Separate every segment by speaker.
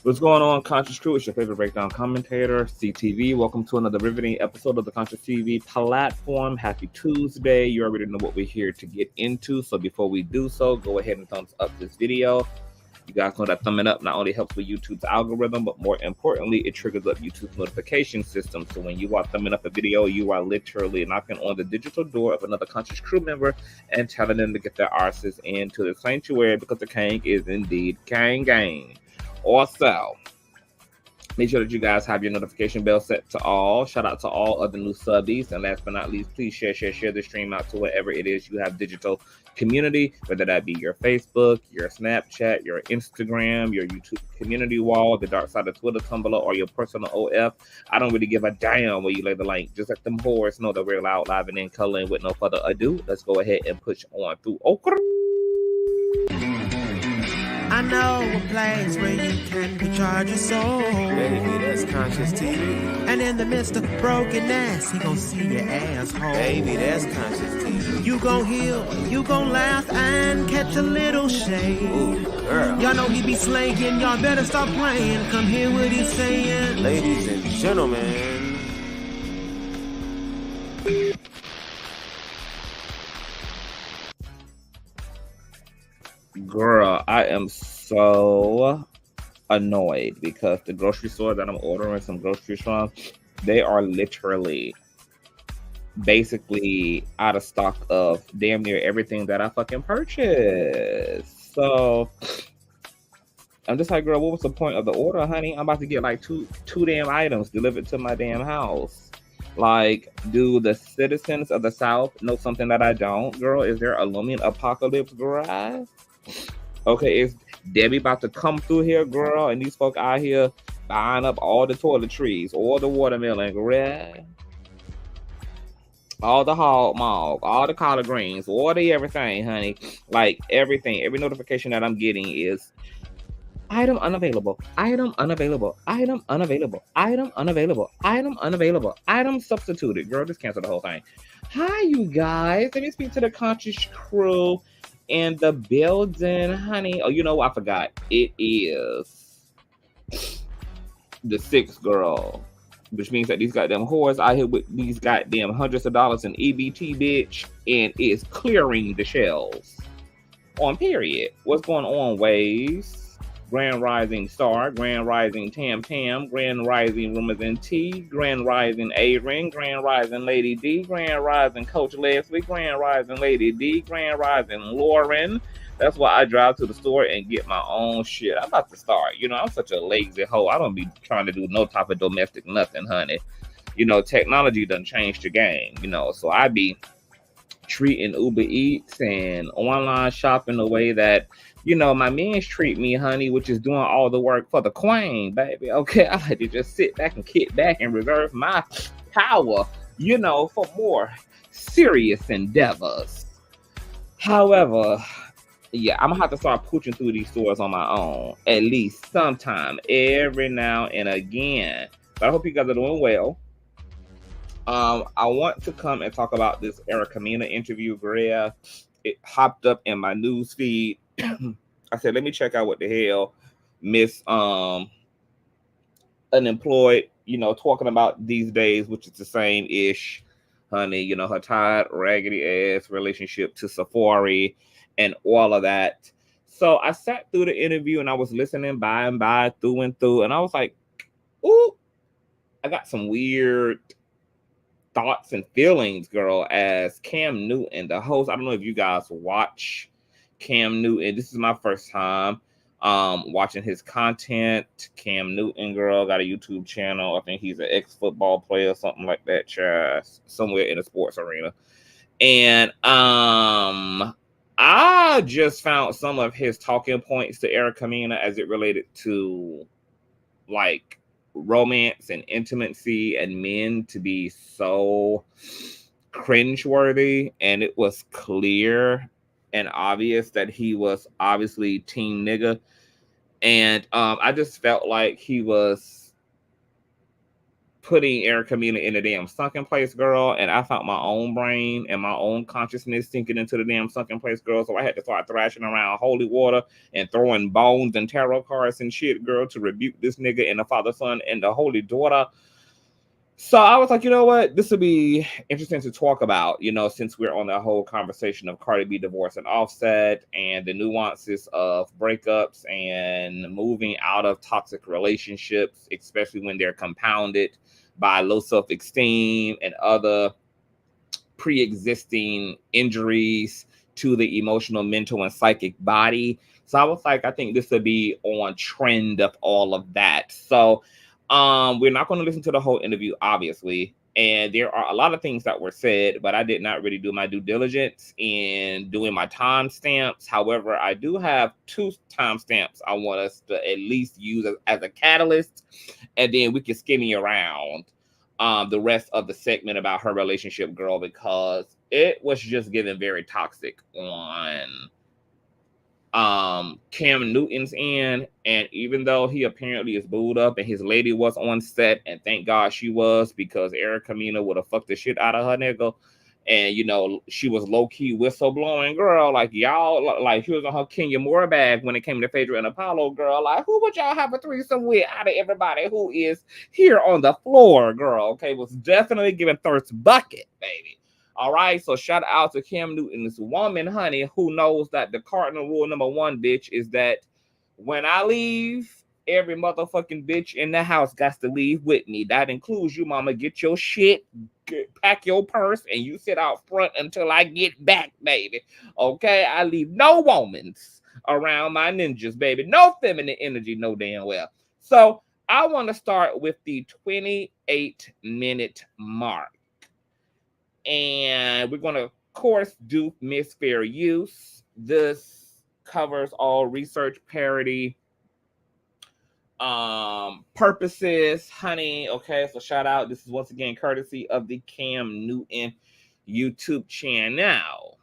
Speaker 1: What's going on, Consciouztv? It's your favorite breakdown commentator, CTV. Welcome to another riveting episode of the Consciouztv platform. Happy Tuesday. You already know what we're here to get into. So before we do so, go ahead and thumbs up this video. You guys know that thumbing up not only helps with YouTube's algorithm, but more importantly, it triggers up YouTube's notification system. So when you are thumbing up a video, you are literally knocking on the digital door of another Conscious crew member and telling them to get their arses into the sanctuary, because the king is indeed gang. Also, make sure that you guys have your notification bell set to all. Shout out to all other new subbies. And last but not least, please share the stream out to wherever it is you have digital community, whether that be your Facebook, your Snapchat, your Instagram, your YouTube community wall, the dark side of Twitter, Tumblr, or your personal OF. I don't really give a damn where you lay the link. Just let them whores know that we're loud, live, and in color. And with no further ado, let's go ahead and push on through.
Speaker 2: I know a place where you can recharge your soul.
Speaker 3: Baby, that's Consciouztv.
Speaker 2: And in the midst of brokenness, he gon' see your asshole.
Speaker 3: Baby, that's Consciouztv.
Speaker 2: You gon' heal, you gon' laugh and catch a little shade.
Speaker 3: Ooh, girl.
Speaker 2: Y'all know he be slaying, y'all better stop playing. Come hear what he's saying.
Speaker 3: Ladies and gentlemen.
Speaker 1: Girl, I am so annoyed because the grocery store that I'm ordering some groceries from, they are literally basically out of stock of damn near everything that I fucking purchased. So I'm just like, girl, what was the point of the order, honey? I'm about to get like two damn items delivered to my damn house. Like, do the citizens of the South know something that I don't? Girl, is there a looming apocalypse, girl? Okay, is Debbie about to come through here, girl? And these folk out here buying up all the toiletries, all the watermelon, girl, all the hog maul, all the collard greens, all the everything, honey. Like, everything, every notification that I'm getting is item unavailable, item unavailable, item unavailable, item unavailable, item unavailable, item substituted. Girl, just cancel the whole thing. Hi, you guys. Let me speak to the Conscious crew in the building, honey. Oh, you know what? I forgot. It is the 6th, girl. Which means that these goddamn whores out here with these goddamn hundreds of dollars in EBT, bitch, and is clearing the shelves. On period. What's going on, Waves? Grand Rising Star, Grand Rising Tam, Grand Rising Rumors and T, Grand Rising A-Ring, Grand Rising Lady D, Grand Rising Coach Leslie, Grand Rising Lady D, Grand Rising Lauren. That's why I drive to the store and get my own shit. I'm about to start. You know, I'm such a lazy hoe. I don't be trying to do no type of domestic nothing, honey. You know, technology done changed the game, you know, so I be treating Uber Eats and online shopping the way that, you know, my mans treat me, honey, which is doing all the work for the queen, baby. Okay, I like to just sit back and kick back and reserve my power, you know, for more serious endeavors. However, yeah, I'm gonna have to start pushing through these stores on my own, at least sometime, every now and again. But I hope you guys are doing well. I want to come and talk about this Erica Mena interview, Greya. It hopped up in my news feed. I said, let me check out what the hell Miss Unemployed, you know, talking about these days, which is the same ish, honey. You know, her tired, raggedy ass relationship to Safari and all of that. So I sat through the interview and I was listening by and by, through and through, and I was like, ooh, I got some weird thoughts and feelings, girl, as Cam Newton, the host. I don't know if you guys watch Cam Newton. This is my first time watching his content. Cam Newton, girl, got a YouTube channel. I think he's an ex-football player, something like that, child, somewhere in the sports arena. And I just found some of his talking points to Erica Mena as it related to, like, romance and intimacy and men to be so cringeworthy, and it was clear and obvious that he was obviously team nigga, and I just felt like he was putting Erica Mena in the damn sunken place, girl, and I found my own brain and my own consciousness sinking into the damn sunken place, girl. So I had to start thrashing around holy water and throwing bones and tarot cards and shit, girl, to rebuke this nigga and the Father, Son, and the Holy Daughter. So I was like, you know what? This would be interesting to talk about, you know, since we're on the whole conversation of Cardi B divorce and Offset and the nuances of breakups and moving out of toxic relationships, especially when they're compounded by low self-esteem and other pre-existing injuries to the emotional, mental, and psychic body. So I was like, I think this would be on trend of all of that. So we're not going to listen to the whole interview, obviously, and there are a lot of things that were said, but I did not really do my due diligence in doing my timestamps. However, I do have 2 timestamps I want us to at least use as a catalyst, and then we can skinny around the rest of the segment about her relationship, girl, because it was just given very toxic on Cam Newton's end. And even though he apparently is booed up and his lady was on set, and thank God she was, because Erica Mena would have fucked the shit out of her nigga, and you know, she was low-key whistleblowing, girl, like y'all, like she was on her Kenya Moore bag when it came to Phaedra and Apollo, girl, like who would y'all have a threesome with out of everybody who is here on the floor, girl? Okay, was definitely giving thirst bucket, baby. All right, so shout out to Cam Newton, this woman, honey, who knows that the cardinal rule number 1, bitch, is that when I leave, every motherfucking bitch in the house got to leave with me. That includes you, mama. Get your shit, pack your purse, and you sit out front until I get back, baby. Okay, I leave no womans around my ninjas, baby. No feminine energy, no damn well. So I want to start with the 28-minute mark. And we're going to, of course, do Miss Fair Use. This covers all research parody purposes, honey. Okay, so shout out. This is once again courtesy of the Cam Newton YouTube channel.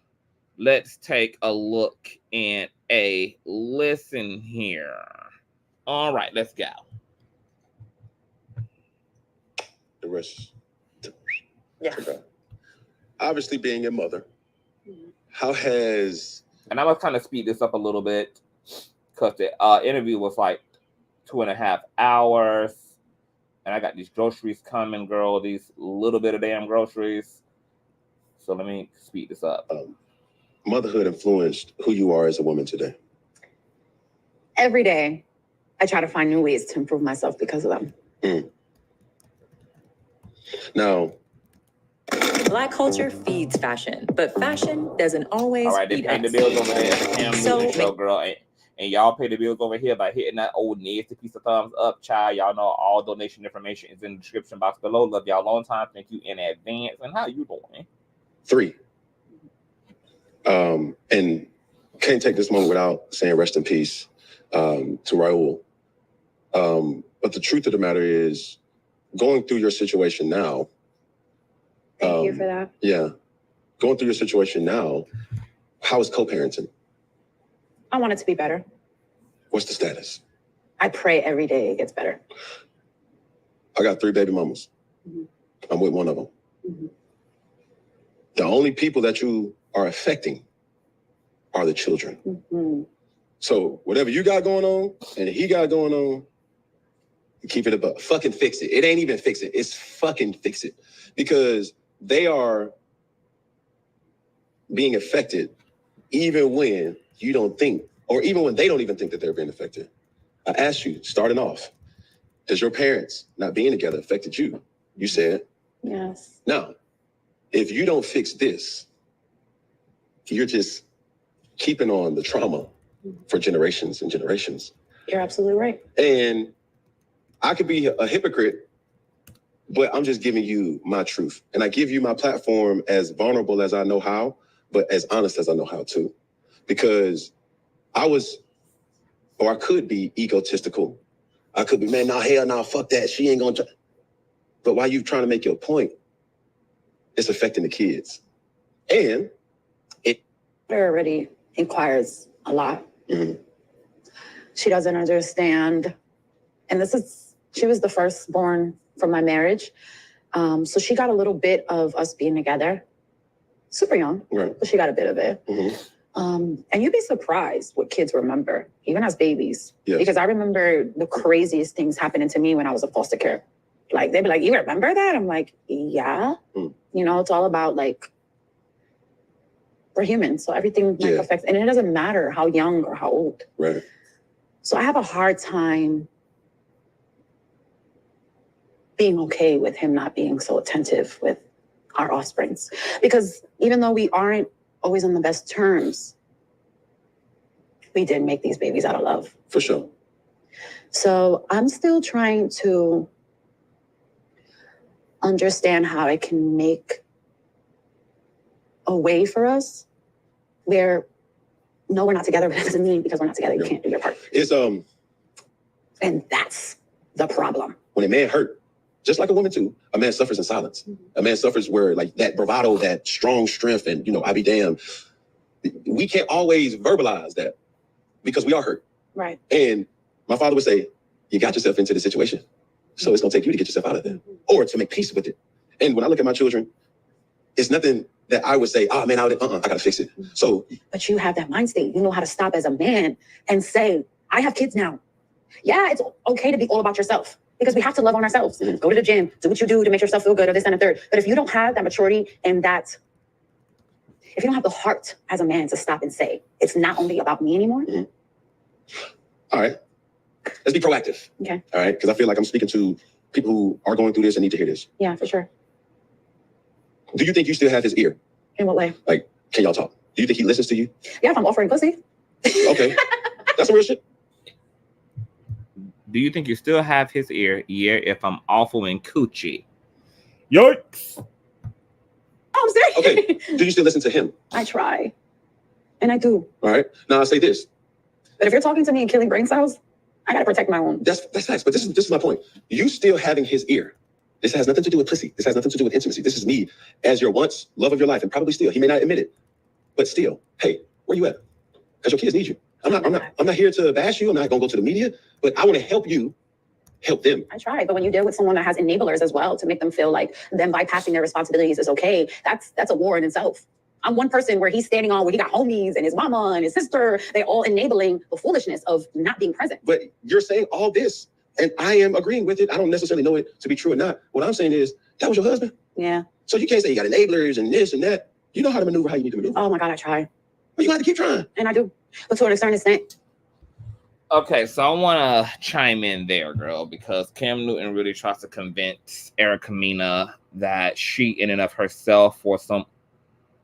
Speaker 1: Let's take a look and a listen here. All right, let's go.
Speaker 4: The rest. Yeah. Obviously, being your mother, how has...
Speaker 1: And I'm going to kind of speed this up a little bit because the interview was like 2.5 hours. And I got these groceries coming, girl, these little bit of damn groceries. So let me speed this up.
Speaker 4: Motherhood influenced who you are as a woman today?
Speaker 5: Every day, I try to find new ways to improve myself because of them.
Speaker 4: Now,
Speaker 6: Black culture feeds fashion, but fashion doesn't always
Speaker 1: all right, they
Speaker 6: feed
Speaker 1: pay
Speaker 6: us.
Speaker 1: the bills over there at the Cam Newton show, girl. And y'all pay the bills over here by hitting that old nasty piece of thumbs up, child. Y'all know all donation information is in the description box below. Love y'all long time. Thank you in advance. And how you doing?
Speaker 4: 3. And can't take this moment without saying rest in peace to Raul. But the truth of the matter is, going through your situation now.
Speaker 5: Thank you for that.
Speaker 4: Yeah. Going through your situation now, how is co-parenting?
Speaker 5: I want it to be better.
Speaker 4: What's the status?
Speaker 5: I pray every day it gets better.
Speaker 4: I got 3 baby mamas. I'm with one of them. The only people that you are affecting are the children. So whatever you got going on and he got going on, keep it above. Fucking fix it. It ain't even fix it. It's fucking fix it. Because they are being affected even when you don't think, or even when they don't even think that they're being affected. I asked you, starting off, does your parents not being together affected you? You said,
Speaker 5: yes.
Speaker 4: Now, if you don't fix this, you're just keeping on the trauma for generations and generations.
Speaker 5: You're absolutely right.
Speaker 4: And I could be a hypocrite, but I'm just giving you my truth. And I give you my platform as vulnerable as I know how, but as honest as I know how too. Because I could be egotistical. I could be, man, nah, hell nah, fuck that. She ain't gonna try. But while you trying to make your point, it's affecting the kids. And it
Speaker 5: already inquires a lot. She doesn't understand. And she was the firstborn from my marriage. So she got a little bit of us being together. Super young,
Speaker 4: Right.
Speaker 5: but she got a bit of it.
Speaker 4: Mm-hmm.
Speaker 5: And you'd be surprised what kids remember, even as babies.
Speaker 4: Yes.
Speaker 5: Because I remember the craziest things happening to me when I was in foster care. Like, they'd be like, you remember that? I'm like, yeah.
Speaker 4: Mm.
Speaker 5: You know, it's all about, like, we're human. So everything like, affects, and it doesn't matter how young or how old.
Speaker 4: Right.
Speaker 5: So I have a hard time being okay with him not being so attentive with our offsprings. Because even though we aren't always on the best terms, we did make these babies out of love.
Speaker 4: For sure.
Speaker 5: So I'm still trying to understand how I can make a way for us where, no, we're not together, but that doesn't mean because we're not together, you can't do your part.
Speaker 4: It's
Speaker 5: And that's the problem.
Speaker 4: when a man hurt, just like a woman too, a man suffers in silence. A man suffers where like that bravado, that strong strength, and I be damned. We can't always verbalize that because we are hurt.
Speaker 5: Right.
Speaker 4: And my father would say, you got yourself into the situation. So it's gonna take you to get yourself out of there or to make peace with it. And when I look at my children, it's nothing that I would say, oh man, I gotta fix it. So.
Speaker 5: But you have that mind state. You know how to stop as a man and say, I have kids now. Yeah, it's okay to be all about yourself because we have to love on ourselves. Go to the gym, do what you do to make yourself feel good or this and a third. But if you don't have that maturity and that, if you don't have the heart as a man to stop and say, it's not only about me anymore.
Speaker 4: All right, let's be proactive.
Speaker 5: Okay.
Speaker 4: All right, because I feel like I'm speaking to people who are going through this and need to hear this.
Speaker 5: Yeah, for sure.
Speaker 4: Do you think you still have his ear?
Speaker 5: In what way?
Speaker 4: Like, can y'all talk? Do you think he listens to you?
Speaker 5: Yeah, if I'm offering pussy.
Speaker 4: Okay, that's some real shit.
Speaker 1: Do you think you still have his ear? Yeah, if I'm offering coochie. Yikes.
Speaker 5: Oh, I'm serious.
Speaker 4: Okay, do you still listen to him?
Speaker 5: I try. And I do.
Speaker 4: All right, now I'll say this.
Speaker 5: But if you're talking to me and killing brain cells, I gotta protect my own.
Speaker 4: That's facts, but this is my point. You still having his ear. This has nothing to do with pussy. This has nothing to do with intimacy. This is me as your once love of your life, and probably still. He may not admit it, but still, hey, where you at? Because your kids need you. I'm not here to bash you. I'm not gonna go to the media, but I want to help you help them.
Speaker 5: I try, but when you deal with someone that has enablers as well to make them feel like them bypassing their responsibilities is okay, that's a war in itself. I'm one person where he's standing on where he got homies and his mama and his sister. They all enabling the foolishness of not being present.
Speaker 4: But you're saying all this, and I am agreeing with it. I don't necessarily know it to be true or not. What I'm saying is that was your husband.
Speaker 5: Yeah.
Speaker 4: So you can't say you got enablers and this and that. You know how to maneuver how you need to maneuver.
Speaker 5: Oh my God, I try.
Speaker 4: But you have to keep trying.
Speaker 5: And I do. But to a certain extent.
Speaker 1: Okay, so I want to chime in there, girl, because Cam Newton really tries to convince Mena that she, in and of herself, for some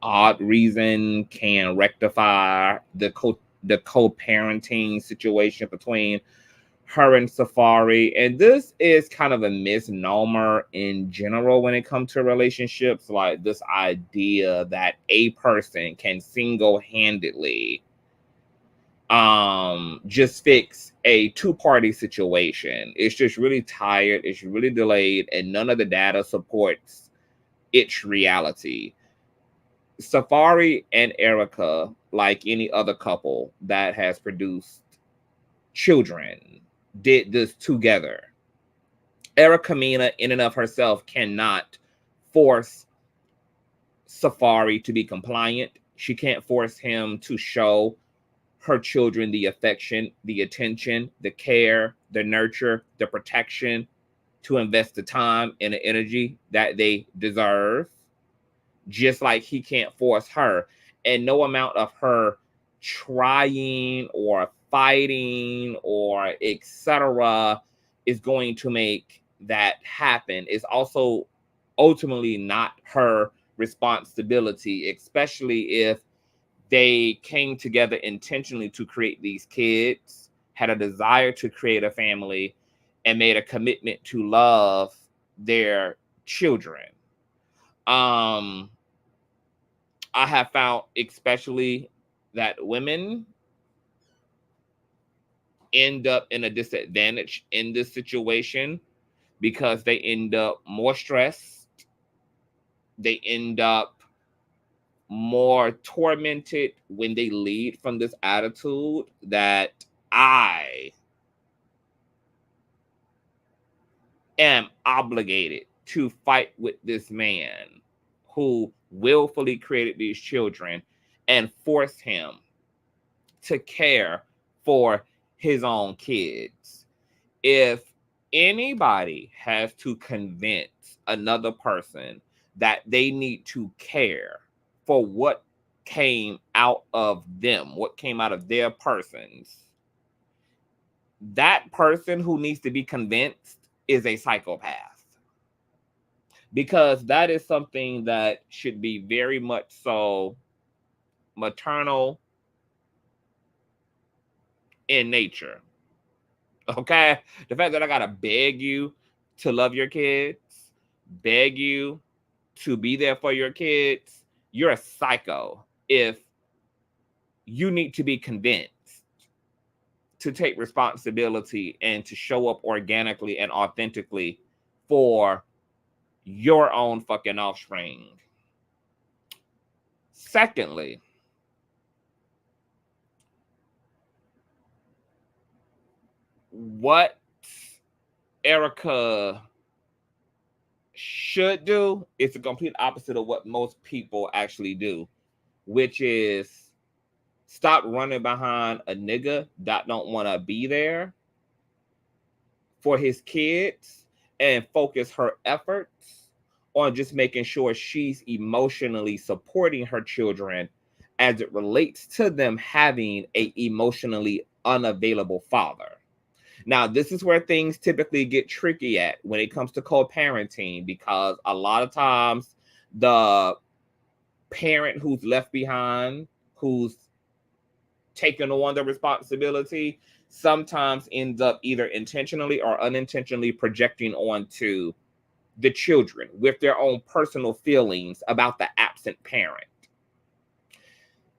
Speaker 1: odd reason, can rectify the co-parenting situation between her and Safari. And this is kind of a misnomer in general when it comes to relationships, like this idea that a person can single-handedly just fix a two-party situation. It's just really tired, it's really delayed, and none of the data supports its reality. Safari and Erica, like any other couple that has produced children, did this together. Mena, in and of herself, cannot force Safari to be compliant. She can't force him to show her children the affection, the attention, the care, the nurture, the protection, to invest the time and the energy that they deserve. Just like he can't force her. And no amount of her trying or fighting or etc. is going to make that happen. It's also ultimately not her responsibility, especially if they came together intentionally to create these kids, had a desire to create a family, and made a commitment to love their children. I have found especially that women end up in a disadvantage in this situation because they end up more stressed. They end up more tormented when they lead from this attitude that I am obligated to fight with this man who willfully created these children and forced him to care for his own kids. If anybody has to convince another person that they need to care for what came out of them, what came out of their persons, that person who needs to be convinced is a psychopath. Because that is something that should be very much so maternal in nature. Okay? The fact that I gotta beg you to love your kids, beg you to be there for your kids, you're a psycho if you need to be convinced to take responsibility and to show up organically and authentically for your own fucking offspring. Secondly, what Erica should do is the complete opposite of what most people actually do, which is stop running behind a nigga that don't want to be there for his kids and focus her efforts on just making sure she's emotionally supporting her children as it relates to them having a emotionally unavailable father. Now, this is where things typically get tricky at when it comes to co-parenting, because a lot of times the parent who's left behind, who's taken on the responsibility, sometimes ends up either intentionally or unintentionally projecting onto the children with their own personal feelings about the absent parent.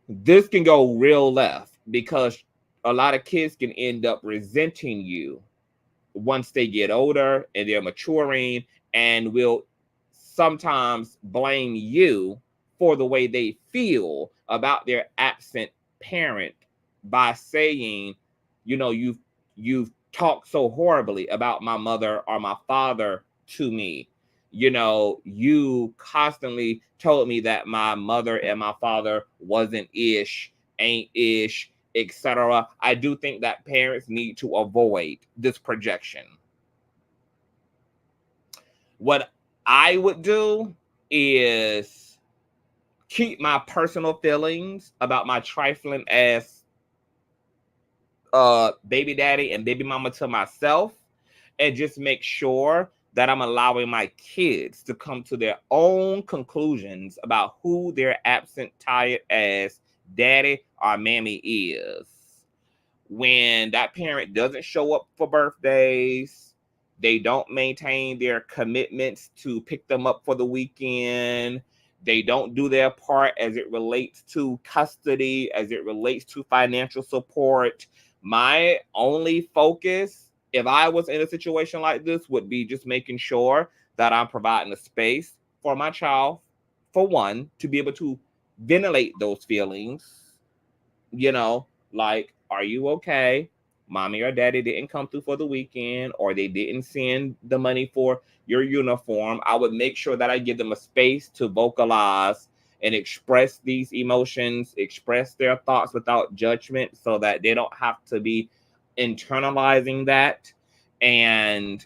Speaker 1: This can go real left because a lot of kids can end up resenting you once they get older and they're maturing, and will sometimes blame you for the way they feel about their absent parent by saying, you know, you've talked so horribly about my mother or my father to me. You know, you constantly told me that my mother and my father wasn't ish, ain't ish, etc. I do think that parents need to avoid this projection. What I would do is keep my personal feelings about my trifling ass baby daddy and baby mama to myself, and just make sure that I'm allowing my kids to come to their own conclusions about who their absent, tired ass daddy or mammy is. When that parent doesn't show up for birthdays, they don't maintain their commitments to pick them up for the weekend, they don't do their part as it relates to custody, as it relates to financial support, my only focus, if I was in a situation like this, would be just making sure that I'm providing a space for my child, for one, to be able to ventilate those feelings. You know, like, are you okay? Mommy or daddy didn't come through for the weekend, or they didn't send the money for your uniform. I would make sure that I give them a space to vocalize and express these emotions, express their thoughts without judgment, so that they don't have to be internalizing that. And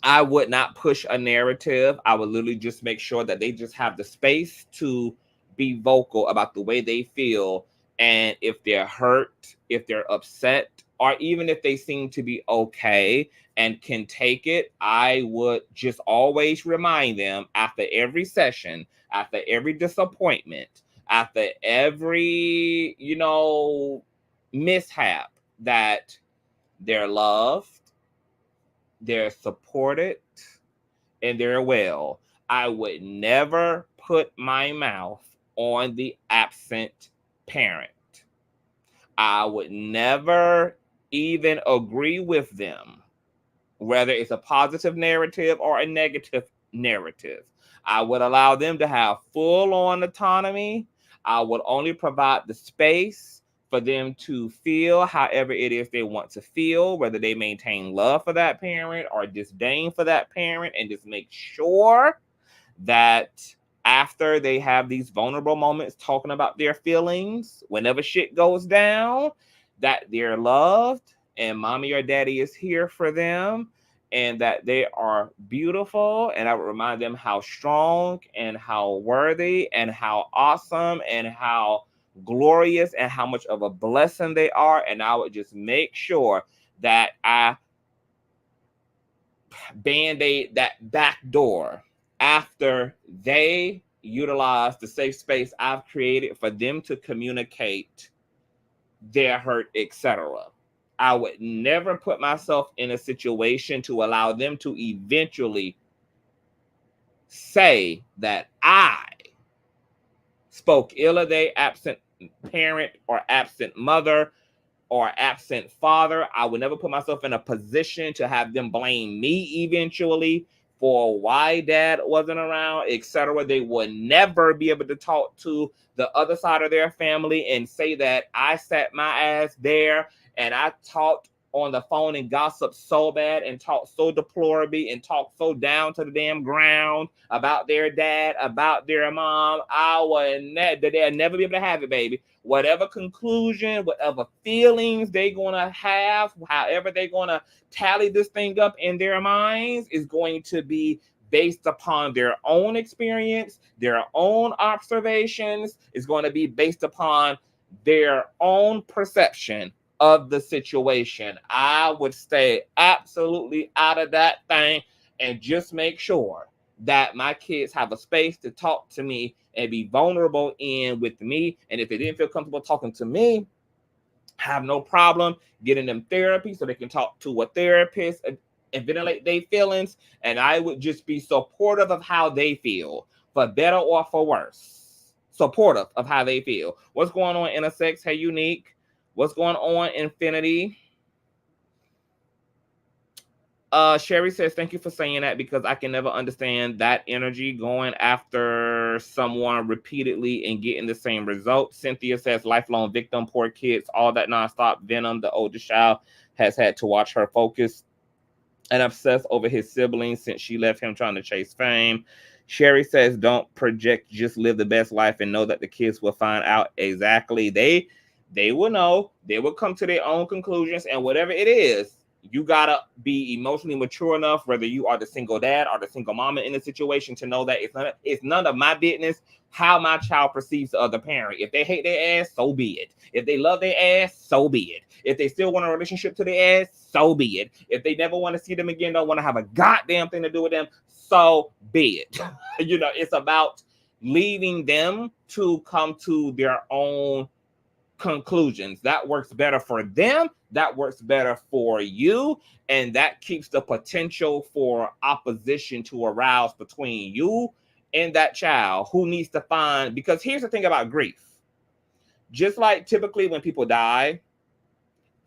Speaker 1: I would not push a narrative. I would literally just make sure that they just have the space to be vocal about the way they feel. And if they're hurt, if they're upset, or even if they seem to be okay and can take it, I would just always remind them after every session, after every disappointment, after every, mishap, that they're loved, they're supported, and they're well. I would never put my mouth on the absent parent. I would never even agree with them, whether it's a positive narrative or a negative narrative. I would allow them to have full-on autonomy. I would only provide the space for them to feel however it is they want to feel, whether they maintain love for that parent or disdain for that parent, and just make sure that after they have these vulnerable moments talking about their feelings, whenever shit goes down, that they're loved and mommy or daddy is here for them and that they are beautiful. And I would remind them how strong and how worthy and how awesome and how glorious and how much of a blessing they are. And I would just make sure that I band-aid that back door after they utilize the safe space I've created for them to communicate their hurt, etc. I would never put myself in a situation to allow them to eventually say that I spoke ill of their absent parent or absent mother or absent father. I would never put myself in a position to have them blame me eventually for why dad wasn't around, etc. They would never be able to talk to the other side of their family and say that I sat my ass there and I talked on the phone and gossiped so bad and talked so deplorably and talked so down to the damn ground about their dad, about their mom. They'll never be able to have it, baby. Whatever conclusion, whatever feelings they're going to have, however they're going to tally this thing up in their minds is going to be based upon their own experience, their own observations. It's going to be based upon their own perception of the situation. I would stay absolutely out of that thing and just make sure that my kids have a space to talk to me and be vulnerable in with me. And if they didn't feel comfortable talking to me, have no problem getting them therapy so they can talk to a therapist and ventilate their feelings. And I would just be supportive of how they feel, for better or for worse. Supportive of how they feel. What's going on, intersex? Hey, Unique. What's going on, Infinity? Sherry says, thank you for saying that because I can never understand that energy going after someone repeatedly and getting the same result. Cynthia says, lifelong victim, poor kids, all that nonstop venom. The oldest child has had to watch her focus and obsess over his siblings since she left him trying to chase fame. Sherry says, don't project, just live the best life and know that the kids will find out. Exactly. They will know. They will come to their own conclusions. And whatever it is, you got to be emotionally mature enough, whether you are the single dad or the single mama in the situation, to know that it's none of my business how my child perceives the other parent. If they hate their ass, so be it. If they love their ass, so be it. If they still want a relationship to their ass, so be it. If they never want to see them again, don't want to have a goddamn thing to do with them, so be it. It's about leaving them to come to their own conclusions. That works better for them, that works better for you, and that keeps the potential for opposition to arouse between you and that child who needs to find. Because here's the thing about grief. Just like typically when people die,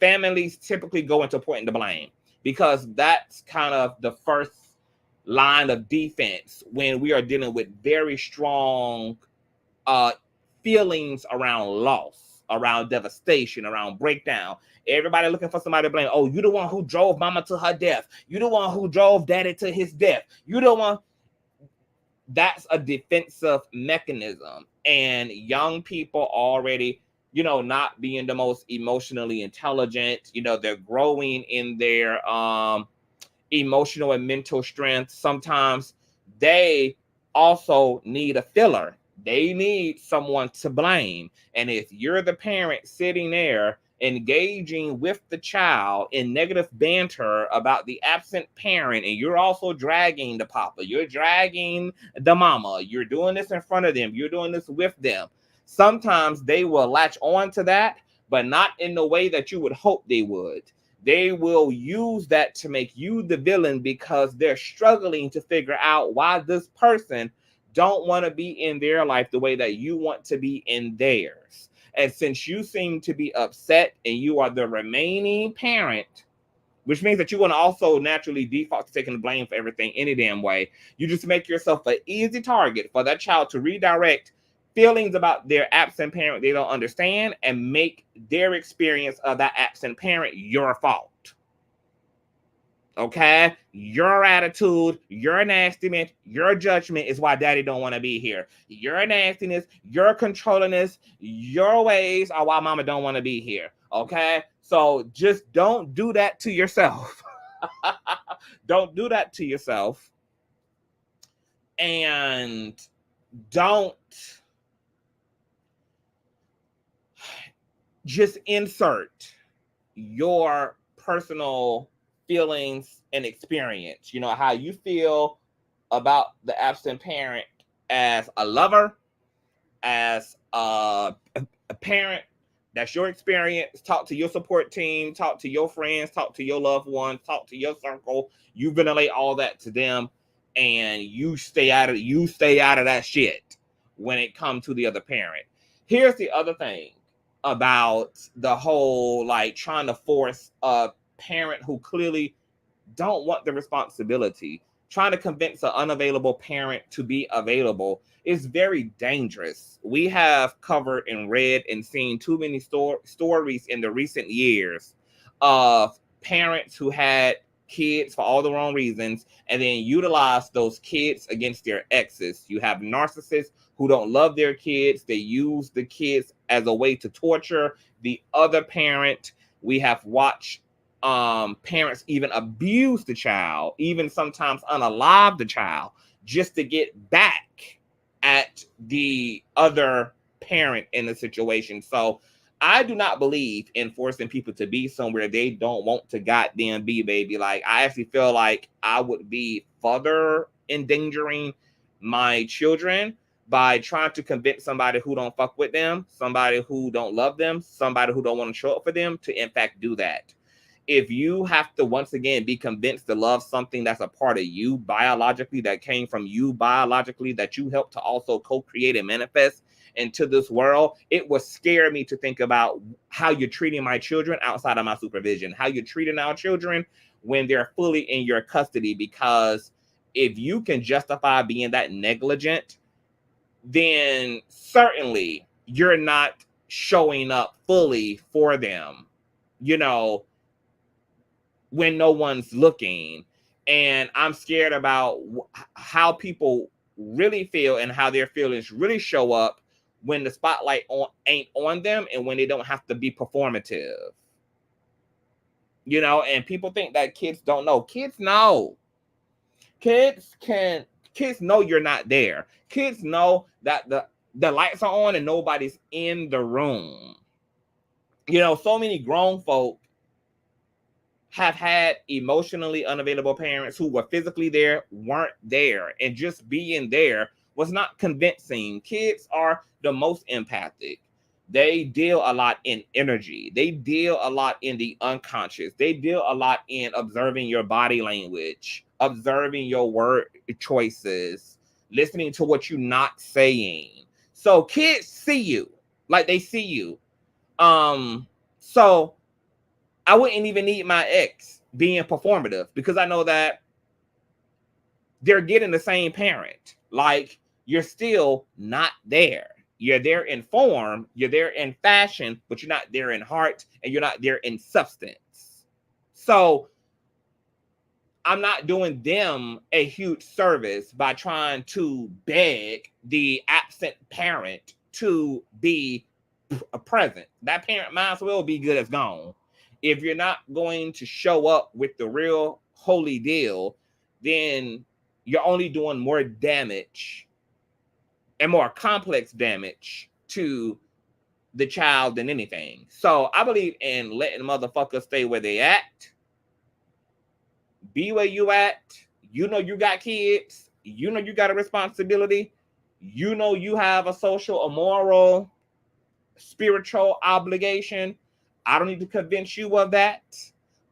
Speaker 1: families typically go into pointing the blame, because that's kind of the first line of defense when we are dealing with very strong feelings around loss, around devastation, around breakdown. Everybody looking for somebody to blame. Oh, you the one who drove mama to her death. You the one who drove daddy to his death. You the one. That's a defensive mechanism. And young people already, not being the most emotionally intelligent, they're growing in their emotional and mental strength. Sometimes they also need a filler. They need someone to blame. And if you're the parent sitting there engaging with the child in negative banter about the absent parent, and you're also dragging the papa, you're dragging the mama, you're doing this in front of them, you're doing this with them, sometimes they will latch on to that, but not in the way that you would hope they would. They will use that to make you the villain because they're struggling to figure out why this person don't want to be in their life the way that you want to be in theirs. And since you seem to be upset and you are the remaining parent, which means that you're going to also naturally default to taking the blame for everything any damn way, you just make yourself an easy target for that child to redirect feelings about their absent parent they don't understand and make their experience of that absent parent your fault. Okay? Your attitude, your nastiness, your judgment is why daddy don't want to be here. Your nastiness, your controllingness, your ways are why mama don't want to be here. Okay? So just don't do that to yourself. Don't do that to yourself. And don't just insert your personal feelings and experience. You know, how you feel about the absent parent as a lover, as a parent. That's your experience. Talk to your support team, talk to your friends, talk to your loved ones, talk to your circle. You ventilate all that to them, and you stay out of that shit when it comes to the other parent. Here's the other thing about the whole like trying to force a parent who clearly don't want the responsibility, trying to convince an unavailable parent to be available is very dangerous. We have covered and read and seen too many stories in the recent years of parents who had kids for all the wrong reasons and then utilize those kids against their exes. You have narcissists who don't love their kids. They use the kids as a way to torture the other parent. We have watched parents even abuse the child, even sometimes unalive the child, just to get back at the other parent in the situation. So I do not believe in forcing people to be somewhere they don't want to goddamn be, baby. Like, I actually feel like I would be further endangering my children by trying to convince somebody who don't fuck with them, somebody who don't love them, somebody who don't want to show up for them to in fact do that. If you have to once again be convinced to love something that's a part of you biologically, that came from you biologically, that you helped to also co-create and manifest into this world, it would scare me to think about how you're treating my children outside of my supervision, how you're treating our children when they're fully in your custody. Because if you can justify being that negligent, then certainly you're not showing up fully for them, you know, when no one's looking. And I'm scared about how people really feel and how their feelings really show up when the spotlight ain't on them and when they don't have to be performative. You know, and people think that kids don't know. Kids know. Kids know you're not there. Kids know that the lights are on and nobody's in the room. You know, so many grown folk have had emotionally unavailable parents who were physically there, weren't there, and just being there was not convincing. Kids are the most empathic. They deal a lot in energy. They deal a lot in the unconscious. They deal a lot in observing your body language, observing your word choices, listening to what you're not saying. So kids see you, like they see you. So I wouldn't even need my ex being performative because I know that they're getting the same parent. Like, you're still not there. You're there in form, you're there in fashion, but you're not there in heart and you're not there in substance. So I'm not doing them a huge service by trying to beg the absent parent to be present. That parent might as well be good as gone. If you're not going to show up with the real holy deal, then you're only doing more damage and more complex damage to the child than anything. So I believe in letting motherfuckers stay where they at. Be where you at. You know you got kids. You know you got a responsibility. You know you have a social, a moral, spiritual obligation. I don't need to convince you of that.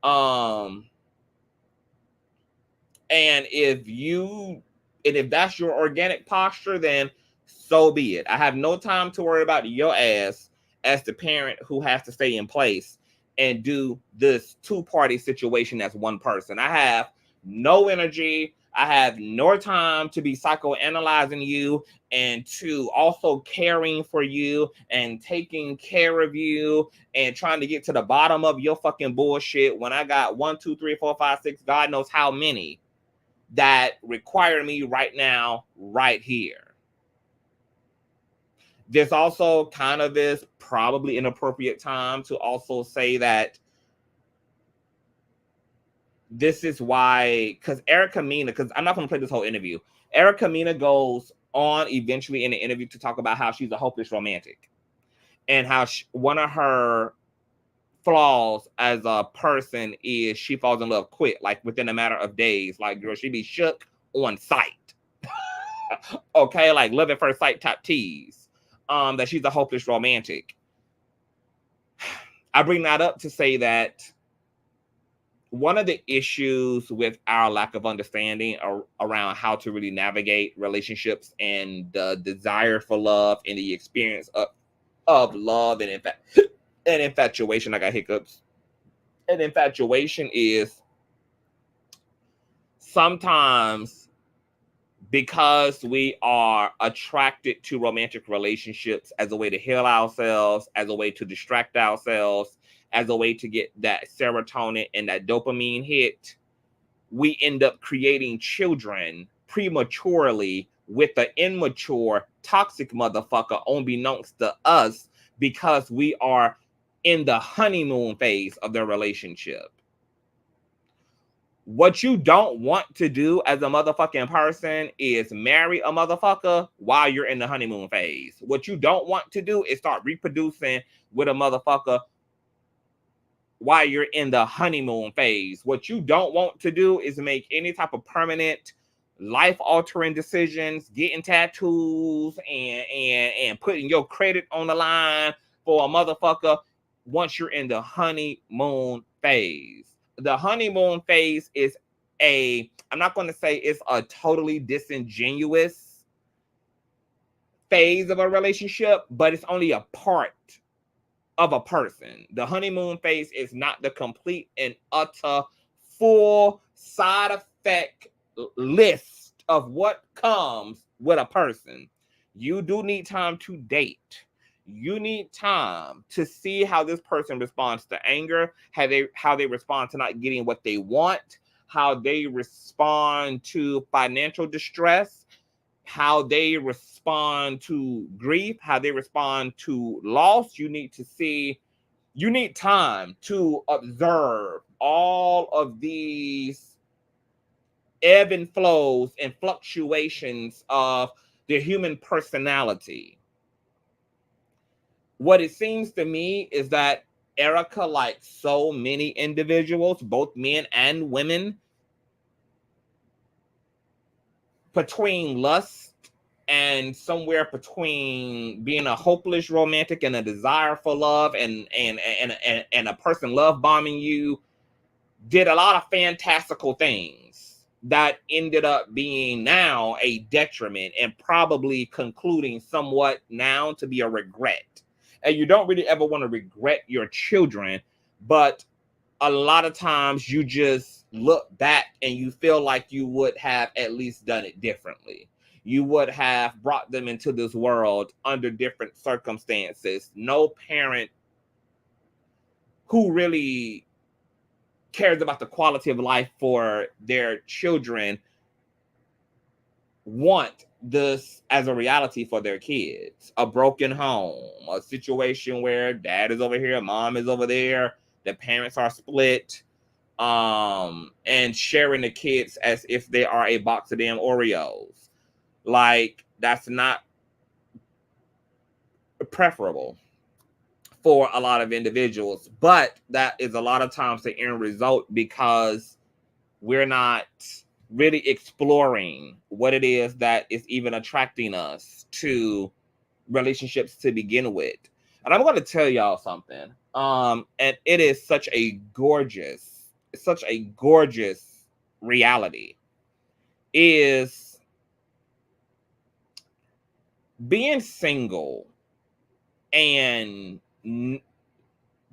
Speaker 1: And if that's your organic posture, then so be it. I have no time to worry about your ass as the parent who has to stay in place and do this two-party situation as one person. I have no energy, I have no time to be psychoanalyzing you and to also caring for you and taking care of you and trying to get to the bottom of your fucking bullshit when I got 1, 2, 3, 4, 5, 6, God knows how many that require me right now, right here. There's also kind of this probably inappropriate time to also say that this is why, because Erica Mena, because I'm not going to play this whole interview. Erica Mena goes on eventually in the interview to talk about how she's a hopeless romantic and how one of her flaws as a person is she falls in love quick, like within a matter of days. Like, girl, she be shook on sight. Okay, like love at first sight type tease. That she's a hopeless romantic. I bring that up to say that one of the issues with our lack of understanding around how to really navigate relationships and the desire for love and the experience of love and infatuation, I got hiccups, and infatuation is sometimes because we are attracted to romantic relationships as a way to heal ourselves, as a way to distract ourselves, as a way to get that serotonin and that dopamine hit, we end up creating children prematurely with an immature, toxic motherfucker unbeknownst to us because we are in the honeymoon phase of their relationship. What you don't want to do as a motherfucking person is marry a motherfucker while you're in the honeymoon phase. What you don't want to do is start reproducing with a motherfucker while you're in the honeymoon phase. What you don't want to do is make any type of permanent life-altering decisions, getting tattoos and putting your credit on the line for a motherfucker once you're in the honeymoon phase. The honeymoon phase is I'm not going to say it's a totally disingenuous phase of a relationship, but it's only a part of a person. The honeymoon phase is not the complete and utter full side effect list of what comes with a person. You do need time to date. You need time to see how this person responds to anger, how they respond to not getting what they want, how they respond to financial distress, how they respond to grief, how they respond to loss. You need time to observe all of these ebb and flows and fluctuations of the human personality. What it seems to me is that Erica, like so many individuals, both men and women, between lust and somewhere between being a hopeless romantic and a desire for love and a person love bombing you, did a lot of fantastical things that ended up being now a detriment and probably concluding somewhat now to be a regret. And you don't really ever want to regret your children, but a lot of times you just look back and you feel like you would have at least done it differently. You would have brought them into this world under different circumstances. No parent who really cares about the quality of life for their children want this as a reality for their kids. A broken home, a situation where dad is over here, mom is over there, the parents are split, and sharing the kids as if they are a box of damn Oreos. Like, that's not preferable for a lot of individuals, but that is a lot of times the end result because we're not really exploring what it is that is even attracting us to relationships to begin with. And I'm going to tell y'all something. And it is such a gorgeous reality, is being single and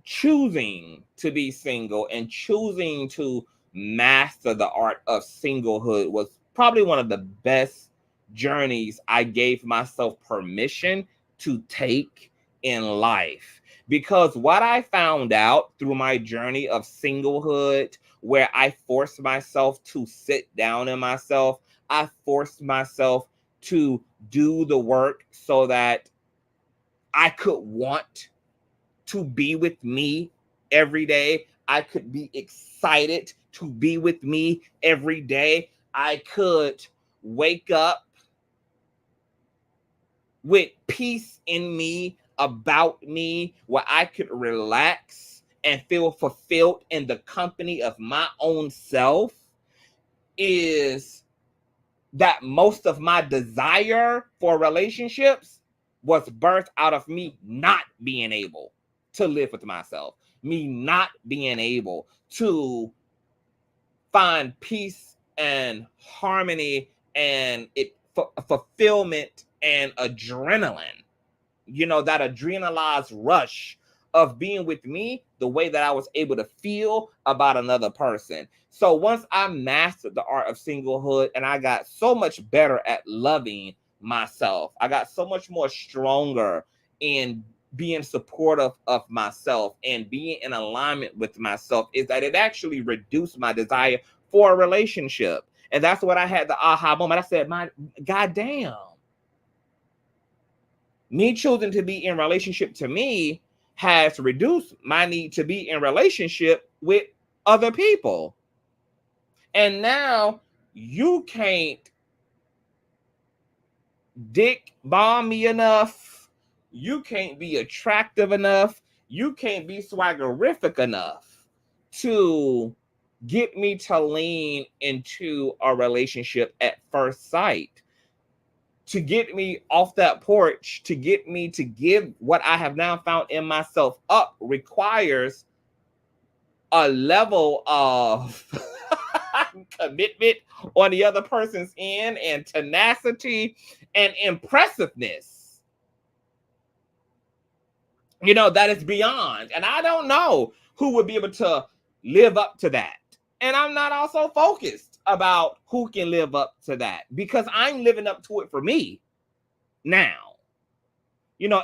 Speaker 1: choosing to be single and choosing to master the art of singlehood was probably one of the best journeys I gave myself permission to take in life. Because what I found out through my journey of singlehood, where I forced myself to sit down in myself, I forced myself to do the work so that I could want to be with me every day. I could be excited to be with me every day. I could wake up with peace in me about me, where I could relax and feel fulfilled in the company of my own self, is that most of my desire for relationships was birthed out of me not being able to live with myself, me not being able to find peace and harmony and fulfillment and adrenaline, that adrenalized rush of being with me the way that I was able to feel about another person. So once I mastered the art of singlehood and I got so much better at loving myself, I got so much more stronger in being supportive of myself and being in alignment with myself, is that it actually reduced my desire for a relationship. And that's what I had the aha moment. I said, my goddamn, me choosing to be in relationship to me has reduced my need to be in relationship with other people. And now you can't dick bomb me enough. You can't be attractive enough. You can't be swaggerific enough to get me to lean into a relationship at first sight. To get me off that porch, to get me to give what I have now found in myself up, requires a level of commitment on the other person's end, and tenacity and impressiveness, that is beyond. And I don't know who would be able to live up to that. And I'm not also focused about who can live up to that, because I'm living up to it for me now.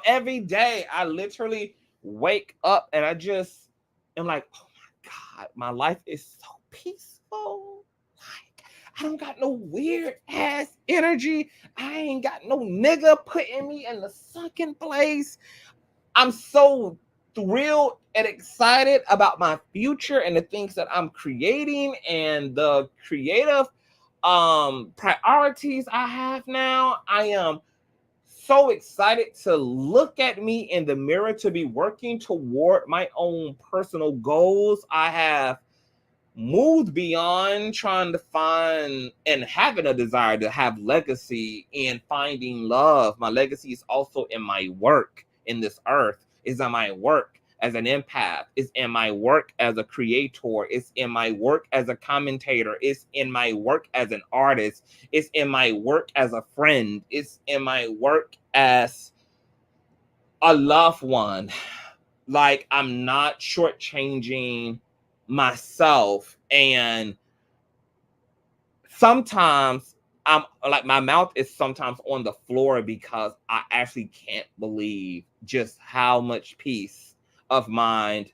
Speaker 1: Every day I literally wake up and I just am like, oh my God, my life is so peaceful. Like, I don't got no weird ass energy. I ain't got no nigga putting me in the sunken place. I'm so thrilled and excited about my future and the things that I'm creating and the creative priorities I have now. I am so excited to look at me in the mirror, to be working toward my own personal goals. I have moved beyond trying to find and having a desire to have legacy and finding love. My legacy is also in my work in this earth, is in my work as an empath, is in my work as a creator, it's in my work as a commentator, it's in my work as an artist, it's in my work as a friend, it's in my work as a loved one. Like, I'm not shortchanging myself. And sometimes I'm like, my mouth is sometimes on the floor because I actually can't believe just how much peace of mind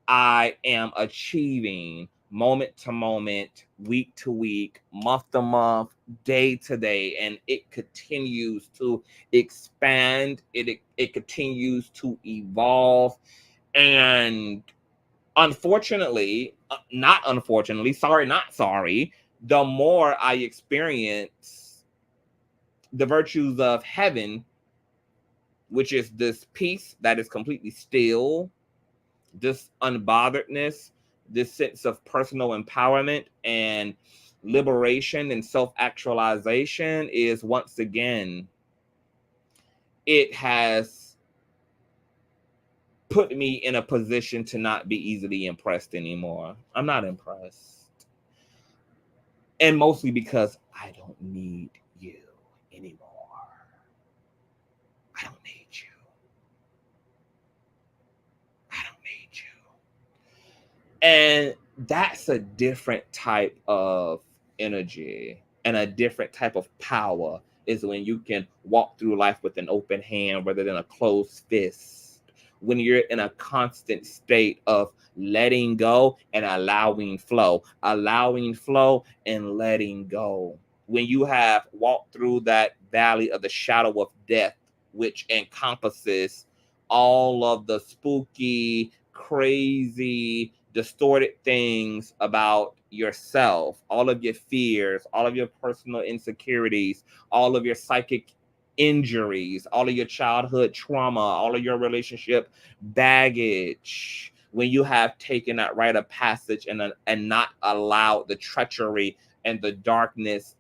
Speaker 1: I am achieving moment to moment, week to week, month to month, day to day, and it continues to expand. It continues to evolve. And unfortunately, not sorry, the more I experience the virtues of heaven, which is this peace that is completely still, this unbotheredness, this sense of personal empowerment and liberation and self-actualization, is once again, it has put me in a position to not be easily impressed anymore. I'm not impressed. And mostly because I don't need you anymore. I don't need you. I don't need you. And that's a different type of energy. and a different type of power is when you can walk through life with an open hand rather than a closed fist. When you're in a constant state of letting go and allowing flow and letting go. When you have walked through that valley of the shadow of death, which encompasses all of the spooky, crazy, distorted things about yourself, all of your fears, all of your personal insecurities, all of your psychic injuries, all of your childhood trauma, all of your relationship baggage, when you have taken that rite of passage and not allowed the treachery and the darkness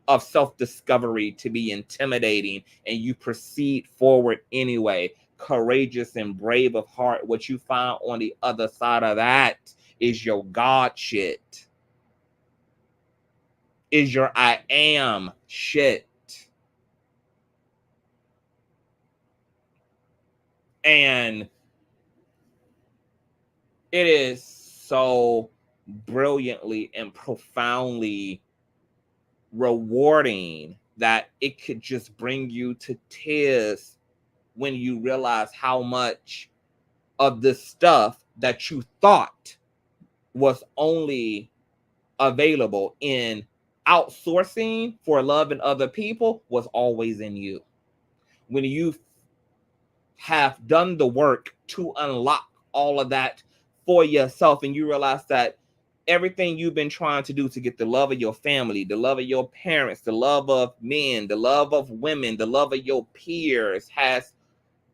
Speaker 1: of self-discovery to be intimidating, and you proceed forward anyway, courageous and brave of heart, what you find on the other side of that is your God shit, is your I am shit. And it is so brilliantly and profoundly rewarding that it could just bring you to tears when you realize how much of the stuff that you thought was only available in outsourcing for love and other people was always in you. When you have done the work to unlock all of that for yourself, and you realize that everything you've been trying to do to get the love of your family, the love of your parents, the love of men, the love of women, the love of your peers has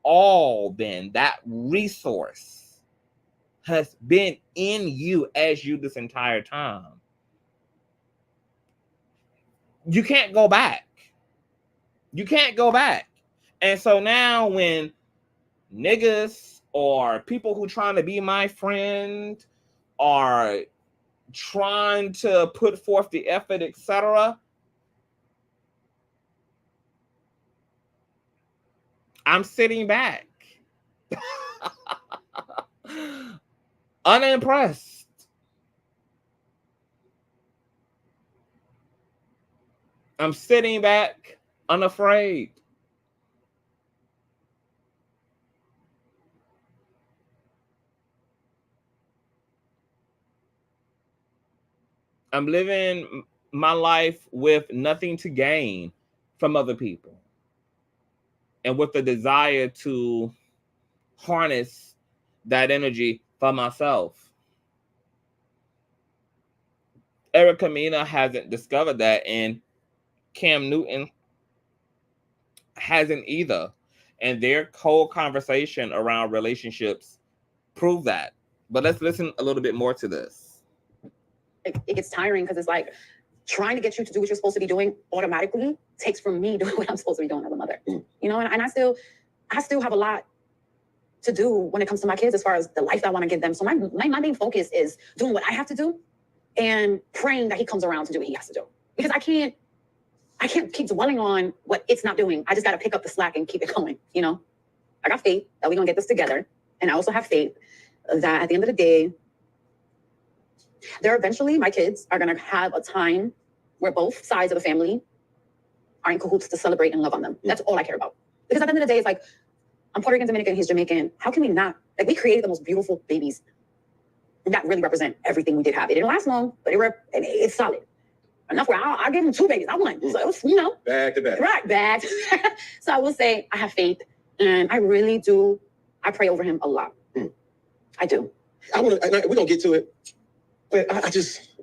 Speaker 1: all been, that resource has been in you as you this entire time. You can't go back. You can't go back. And so now when niggas or people who trying to be my friend are trying to put forth the effort, etc., I'm sitting back unimpressed. I'm sitting back unafraid. I'm living my life with nothing to gain from other people, and with the desire to harness that energy for myself. Erica Mena hasn't discovered that, and Cam Newton hasn't either. And their whole conversation around relationships prove that. But let's listen a little bit more to this.
Speaker 5: It gets tiring because it's like trying to get you to do what you're supposed to be doing automatically takes from me doing what I'm supposed to be doing as a mother. You know, and I still have a lot to do when it comes to my kids as far as the life that I want to give them. So my main focus is doing what I have to do and praying that he comes around to do what he has to do. Because I can't keep dwelling on what it's not doing. I just got to pick up the slack and keep it going, you know? I got faith that we're going to get this together. And I also have faith that at the end of the day, eventually my kids are going to have a time where both sides of the family are in cahoots to celebrate and love on them. That's all I care about. Because at the end of the day, it's like, I'm Puerto Rican, Dominican, he's Jamaican. How can we not? Like, we created the most beautiful babies that really represent everything we did have. It didn't last long, but it's solid. Enough where I'll give him 2 babies. I want, so it was, you know.
Speaker 4: Back to back.
Speaker 5: Right, back. So I will say I have faith, and I really do. I pray over him a lot. I do.
Speaker 4: We're going to get to it, but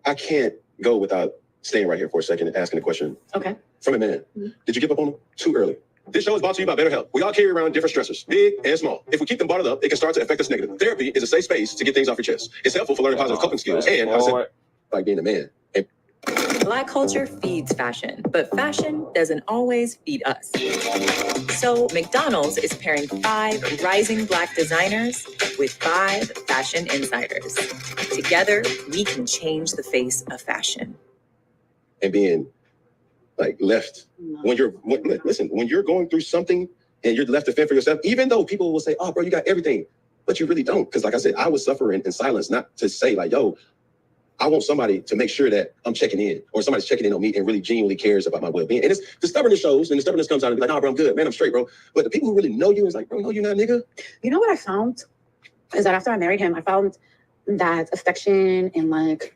Speaker 4: I can't go without staying right here for a second and asking a question.
Speaker 5: Okay.
Speaker 4: From a man. Did you give up on him too early? This show is brought to you by BetterHelp. We all carry around different stressors, big and small. If we keep them bottled up, it can start to affect us negatively. Therapy is a safe space to get things off your chest. It's helpful for learning positive coping skills and how to like being a man.
Speaker 6: Black culture feeds fashion, but fashion doesn't always feed us. So McDonald's is pairing 5 rising Black designers with 5 fashion insiders. Together, we can change the face of fashion.
Speaker 4: And being like left when you're going through something and you're left to fend for yourself, even though people will say, oh, bro, you got everything, but you really don't. Because like I said, I was suffering in silence, not to say like, yo, I want somebody to make sure that I'm checking in, or somebody's checking in on me and really genuinely cares about my well-being. And it's the stubbornness shows, and the stubbornness comes out and be like, nah, bro, I'm good, man, I'm straight, bro. But the people who really know you is like, bro, no, you're not, nigga.
Speaker 5: You know what I found is that after I married him, I found that affection and like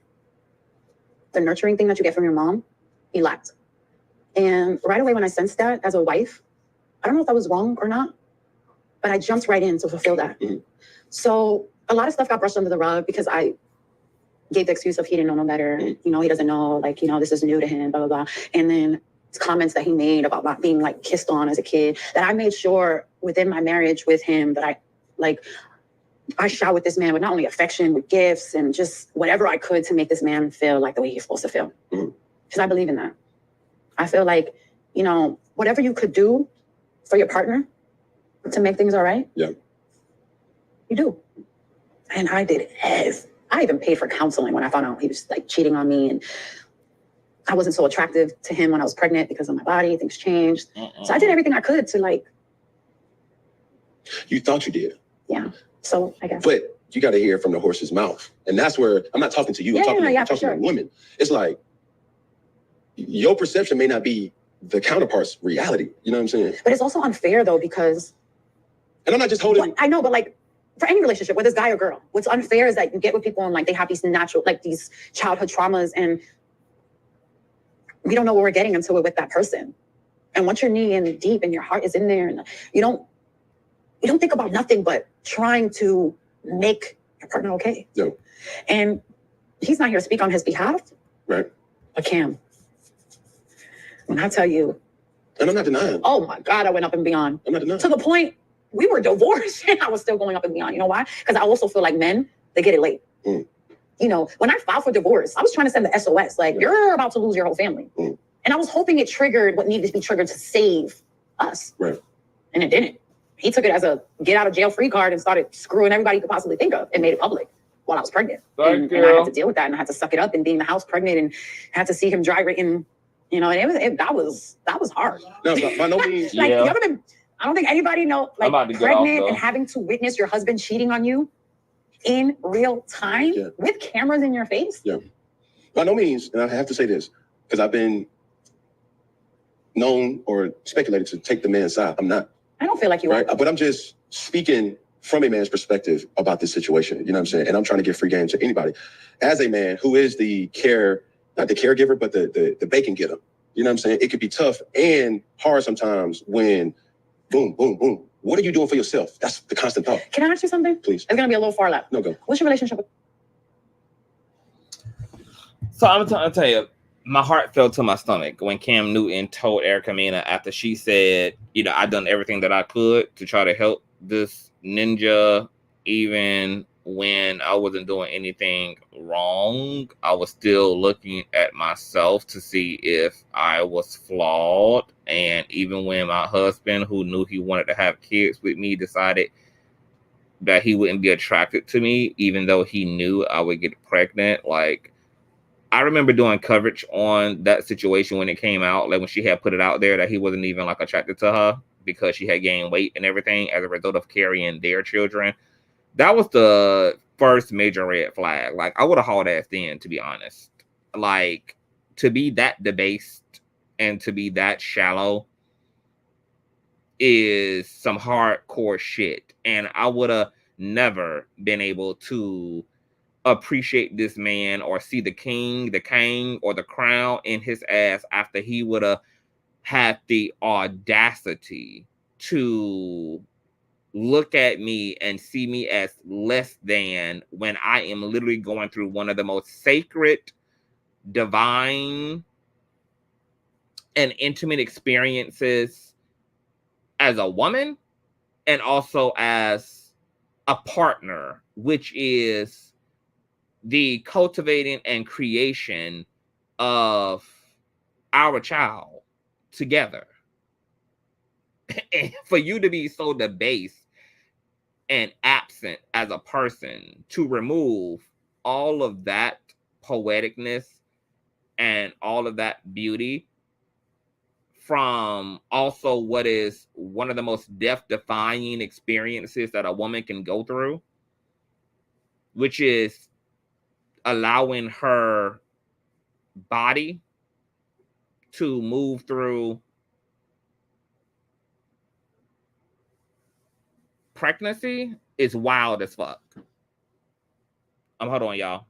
Speaker 5: the nurturing thing that you get from your mom, he lacked. And right away when I sensed that as a wife, I don't know if that was wrong or not, but I jumped right in to fulfill that.
Speaker 4: Mm-hmm.
Speaker 5: So a lot of stuff got brushed under the rug because I gave the excuse of he didn't know no better. You know, he doesn't know, like, you know, this is new to him, blah, blah, blah. And then comments that he made about not being like kissed on as a kid, that I made sure within my marriage with him that I showered this man with not only affection, with gifts and just whatever I could to make this man feel like the way he's supposed to feel. Because I believe in that. I feel like, you know, whatever you could do for your partner to make things all right,
Speaker 4: yeah,
Speaker 5: you do. And I did I even paid for counseling when I found out he was like cheating on me, and I wasn't so attractive to him when I was pregnant because of my body. Things changed. So I did everything I could to like.
Speaker 4: You thought you did.
Speaker 5: Yeah. So I guess.
Speaker 4: But you got to hear from the horse's mouth. And that's where I'm not talking to you. I'm talking to a woman. It's like your perception may not be the counterpart's reality. You know what I'm saying?
Speaker 5: But it's also unfair though, because.
Speaker 4: And I'm not just holding.
Speaker 5: I know, but like, for any relationship, whether it's guy or girl, what's unfair is that you get with people and like they have these natural, like these childhood traumas, and we don't know what we're getting until we're with that person. And once you're knee in deep and your heart is in there, and you don't think about nothing but trying to make your partner okay.
Speaker 4: No.
Speaker 5: And he's not here to speak on his behalf.
Speaker 4: Right.
Speaker 5: But Cam, when I tell you,
Speaker 4: and I'm not denying.
Speaker 5: Oh my God, I went up and beyond.
Speaker 4: I'm not denying.
Speaker 5: To the point we were divorced and I was still going up and beyond. You know why? Because I also feel like men, they get it late. You know, when I filed for divorce, I was trying to send the SOS, like, you're about to lose your whole family. And I was hoping it triggered what needed to be triggered to save us.
Speaker 4: Right.
Speaker 5: And it didn't. He took it as a get out of jail free card and started screwing everybody he could possibly think of and made it public while I was pregnant. And I had to deal with that, and I had to suck it up and be in the house pregnant and had to see him dry written, you know, and that was hard.
Speaker 4: No, by no means.
Speaker 5: Like, you ever been, I don't think anybody know, like, pregnant and having to witness your husband cheating on you in real time with cameras in your face.
Speaker 4: Yeah. By no means, and I have to say this, because I've been known or speculated to take the man's side. I'm not.
Speaker 5: I don't feel like you are.
Speaker 4: But I'm just speaking from a man's perspective about this situation. You know what I'm saying? And I'm trying to give free game to anybody. As a man who is not the caregiver, but the bacon getter. You know what I'm saying? It could be tough and hard sometimes when boom, boom, boom. What are you doing for yourself? That's the constant thought.
Speaker 5: Can I ask you something?
Speaker 4: Please.
Speaker 5: It's going to be a little far left.
Speaker 4: No, go.
Speaker 5: What's your relationship with?
Speaker 1: So I'm going to tell you, my heart fell to my stomach when Cam Newton told Erica Mena after she said, you know, I've done everything that I could to try to help this ninja, even when I wasn't doing anything wrong. I was still looking at myself to see if I was flawed. And even when my husband, who knew he wanted to have kids with me, decided that he wouldn't be attracted to me, even though he knew I would get pregnant, like, I remember doing coverage on that situation when it came out, like when she had put it out there that he wasn't even like attracted to her because she had gained weight and everything as a result of carrying their children. That was the first major red flag. Like, I would have hauled ass then, to be honest. Like, to be that debased and to be that shallow is some hardcore shit. And I would have never been able to appreciate this man or see the king, or the crown in his ass after he would have had the audacity to look at me and see me as less than when I am literally going through one of the most sacred, divine, and intimate experiences as a woman and also as a partner, which is the cultivating and creation of our child together. And for you to be so debased and absent as a person, to remove all of that poeticness and all of that beauty from also what is one of the most death-defying experiences that a woman can go through, which is allowing her body to move through pregnancy is wild as fuck. Hold on, y'all.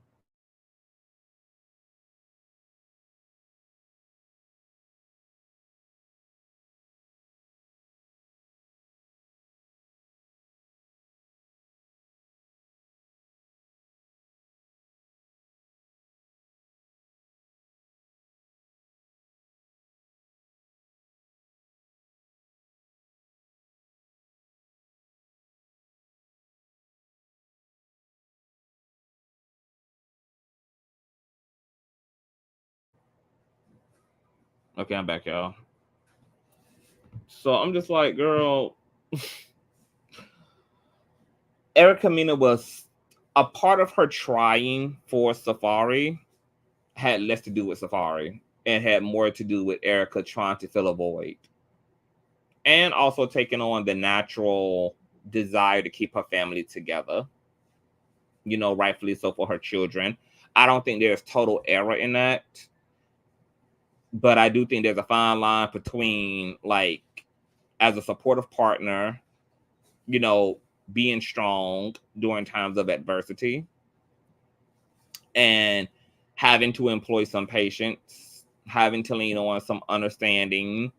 Speaker 1: Okay, I'm back, y'all. So I'm just like, girl, Erica Mena was a part of her trying for Safari had less to do with Safari and had more to do with Erica trying to fill a void. And also taking on the natural desire to keep her family together. You know, rightfully so for her children. I don't think there's total error in that. But I do think there's a fine line between, like, as a supportive partner, you know, being strong during times of adversity and having to employ some patience, having to lean on some understanding,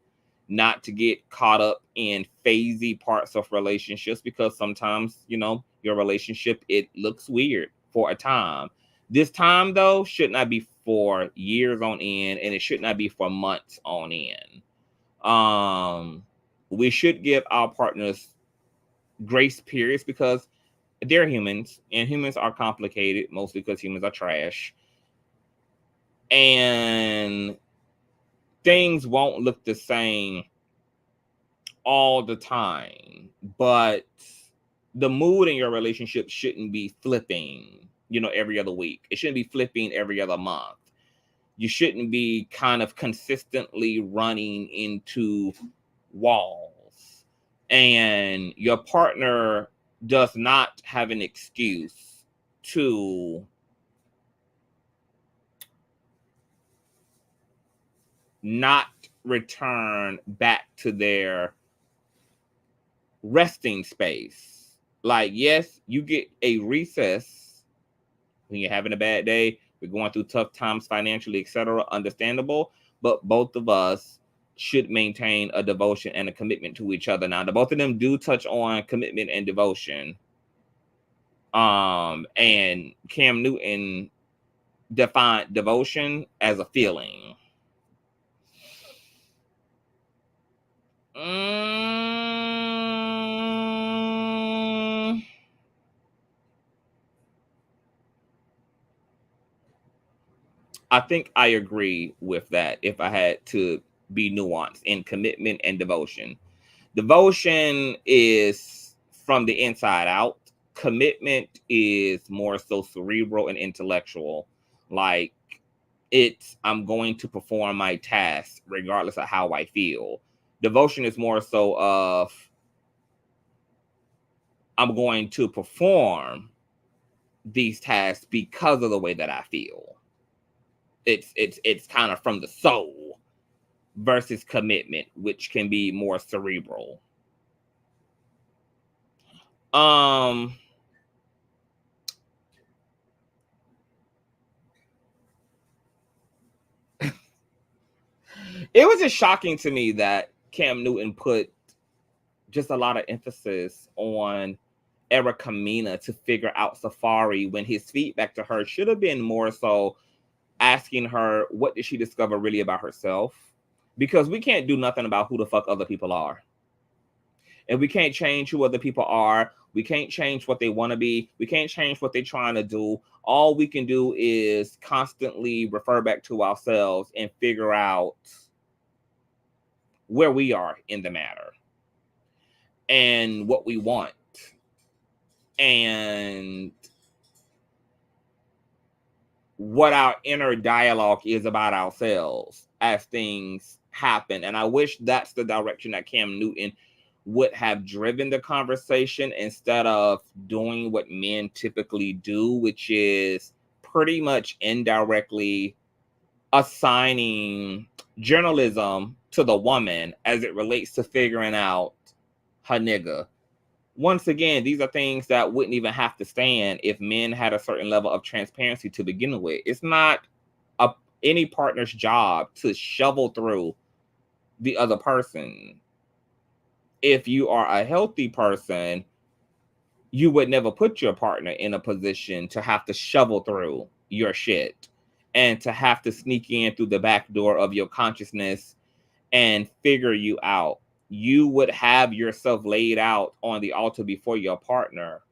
Speaker 1: not to get caught up in phasey parts of relationships, because sometimes, you know, your relationship, it looks weird for a time. This time, though, should not be for years on end, and it should not be for months on end. We should give our partners grace periods because they're humans, and humans are complicated, mostly because humans are trash. And things won't look the same all the time, but the mood in your relationship shouldn't be flipping, you know, every other week. It shouldn't be flipping every other month. You shouldn't be kind of consistently running into walls. And your partner does not have an excuse to not return back to their resting space. Like, yes, you get a recess when you're having a bad day, we're going through tough times financially, etc. Understandable, but both of us should maintain a devotion and a commitment to each other. Now, the both of them do touch on commitment and devotion. And Cam Newton defined devotion as a feeling. I think I agree with that if I had to be nuanced in commitment and devotion. Devotion is from the inside out. Commitment is more so cerebral and intellectual. Like, it's, I'm going to perform my task regardless of how I feel. Devotion is more so of, I'm going to perform these tasks because of the way that I feel. It's kind of from the soul versus commitment, which can be more cerebral. It was just shocking to me that Cam Newton put just a lot of emphasis on Erica Mena to figure out Safari, when his feedback to her should have been more so asking her, what did she discover really about herself? Because we can't do nothing about who the fuck other people are. And we can't change who other people are. We can't change what they want to be. We can't change what they're trying to do. All we can do is constantly refer back to ourselves and figure out where we are in the matter and what we want and what our inner dialogue is about ourselves as things happen. And I wish that's the direction that Cam Newton would have driven the conversation, instead of doing what men typically do, which is pretty much indirectly assigning journalism to the woman as it relates to figuring out her nigga. Once again, these are things that wouldn't even have to stand if men had a certain level of transparency to begin with. It's not any partner's job to shovel through the other person. If you are a healthy person, you would never put your partner in a position to have to shovel through your shit and to have to sneak in through the back door of your consciousness and figure you out. You would have yourself laid out on the altar before your partner.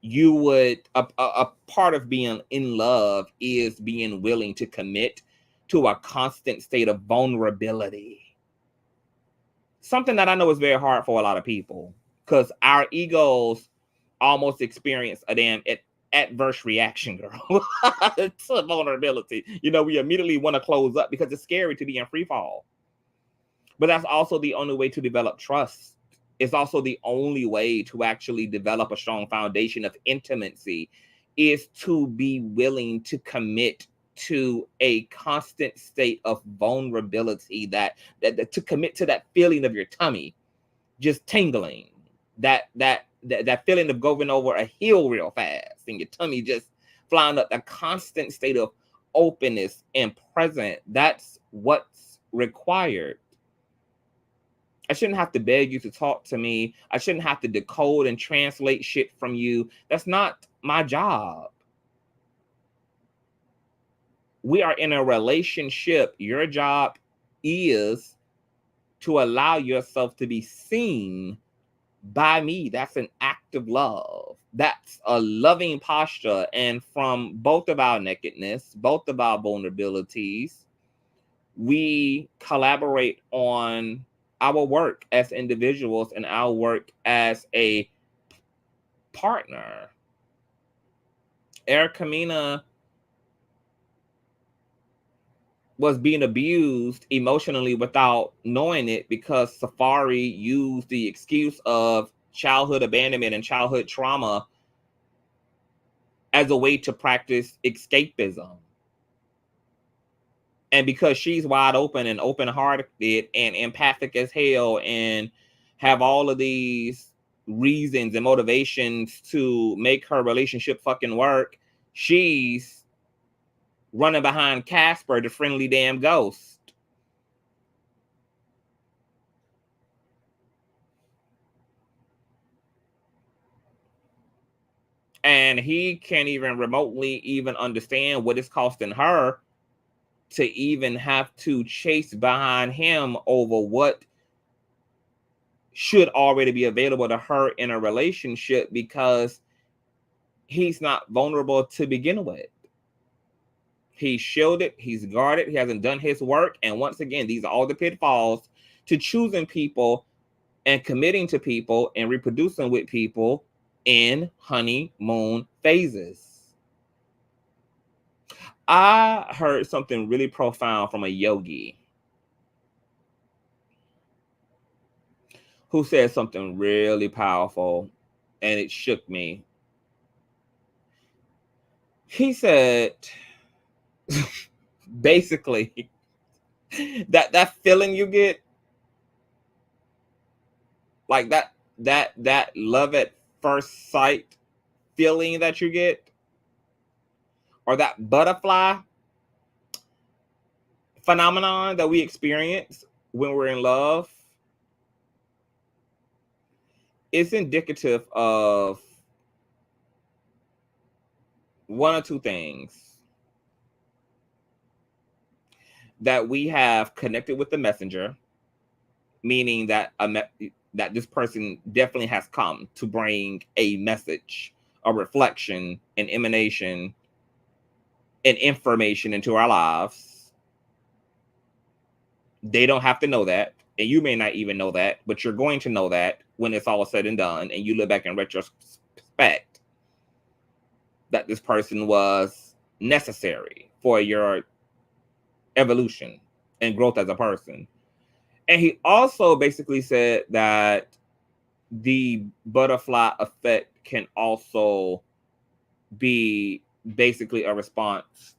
Speaker 1: You would, a part of being in love is being willing to commit to a constant state of vulnerability. Something that I know is very hard for a lot of people because our egos almost experience a damn adverse reaction, girl, to vulnerability. You know, we immediately want to close up because it's scary to be in free fall. But that's also the only way to develop trust. It's also the only way to actually develop a strong foundation of intimacy is to be willing to commit to a constant state of vulnerability, that to commit to that feeling of your tummy just tingling, that feeling of going over a hill real fast and your tummy just flying up, a constant state of openness and present. That's what's required. I shouldn't have to beg you to talk to me. I shouldn't have to decode and translate shit from you. That's not my job. We are in a relationship. Your job is to allow yourself to be seen by me. That's an act of love. That's a loving posture. And from both of our nakedness, both of our vulnerabilities, we collaborate on our work as individuals and our work as a partner. Erica Mena was being abused emotionally without knowing it because Safari used the excuse of childhood abandonment and childhood trauma as a way to practice escapism. And because she's wide open and open-hearted and empathic as hell and have all of these reasons and motivations to make her relationship fucking work, she's running behind Casper, the friendly damn ghost. And he can't even remotely even understand what it's costing her to even have to chase behind him over what should already be available to her in a relationship because he's not vulnerable to begin with. He's shielded, he's guarded, he hasn't done his work. And once again, these are all the pitfalls to choosing people and committing to people and reproducing with people in honeymoon phases. I heard something really profound from a yogi who said something really powerful, and it shook me. He said, basically, that feeling you get, like that love at first sight feeling that you get, or that butterfly phenomenon that we experience when we're in love, is indicative of one or two things: that we have connected with the messenger, meaning that that this person definitely has come to bring a message, a reflection, an emanation, and information into our lives. They don't have to know that, and you may not even know that, but you're going to know that when it's all said and done, and you look back in retrospect that this person was necessary for your evolution and growth as a person. And he also basically said that the butterfly effect can also be basically a response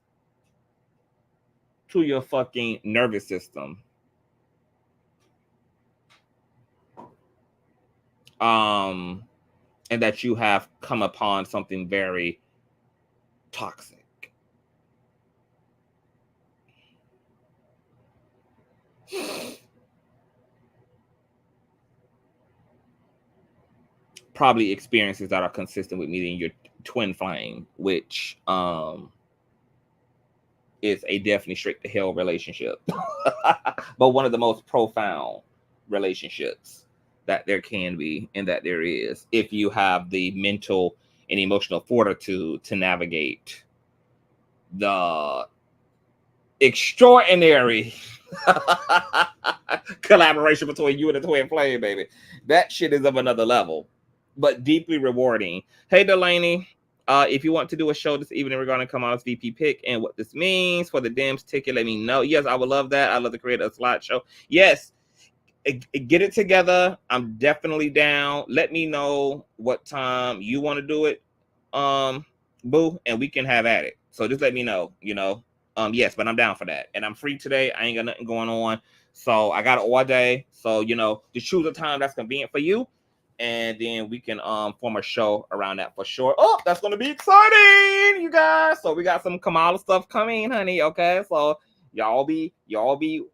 Speaker 1: to your fucking nervous system. And that you have come upon something very toxic. Probably experiences that are consistent with meeting your twin flame, which is a definitely straight to hell relationship, but one of the most profound relationships that there can be and that there is, if you have the mental and emotional fortitude to navigate the extraordinary collaboration between you and the twin flame, baby. That shit is of another level, but deeply rewarding. Hey, Delaney, if you want to do a show this evening regarding Kamal's VP pick and what this means for the DIMS ticket, let me know. Yes, I would love that. I'd love to create a slideshow. Yes, get it together. I'm definitely down. Let me know what time you want to do it, boo, and we can have at it. So just let me know, you know. Yes, but I'm down for that. And I'm free today. I ain't got nothing going on. So I got it all day. So, you know, just choose a time that's convenient for you. And then we can form a show around that for sure. Oh, that's gonna be exciting, you guys. So we got some Kamala stuff coming, honey. Okay. So y'all be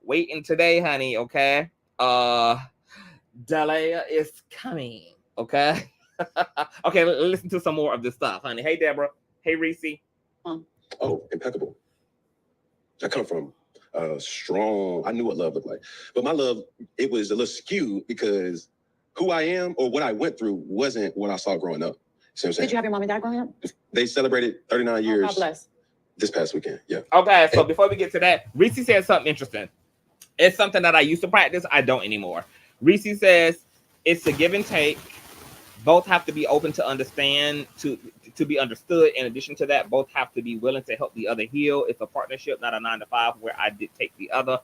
Speaker 1: waiting today, honey. Okay. Delia is coming. Okay. Okay, listen to some more of this stuff, honey. Hey, Deborah. Hey, Reese.
Speaker 4: Oh, impeccable. I come from strong, I knew what love looked like. But my love, it was a little skewed because who I am or what I went through wasn't what I saw growing up. See what I'm saying?
Speaker 5: Did you have your mom and dad growing up?
Speaker 4: They celebrated 39 years.
Speaker 5: God bless.
Speaker 4: This past weekend, yeah.
Speaker 1: Okay, so before we get to that, Reese said something interesting. It's something that I used to practice. I don't anymore. Reese says it's a give and take. Both have to be open to understand, to be understood. In addition to that, both have to be willing to help the other heal. It's a partnership, not a 9-to-5 where I dictate the other.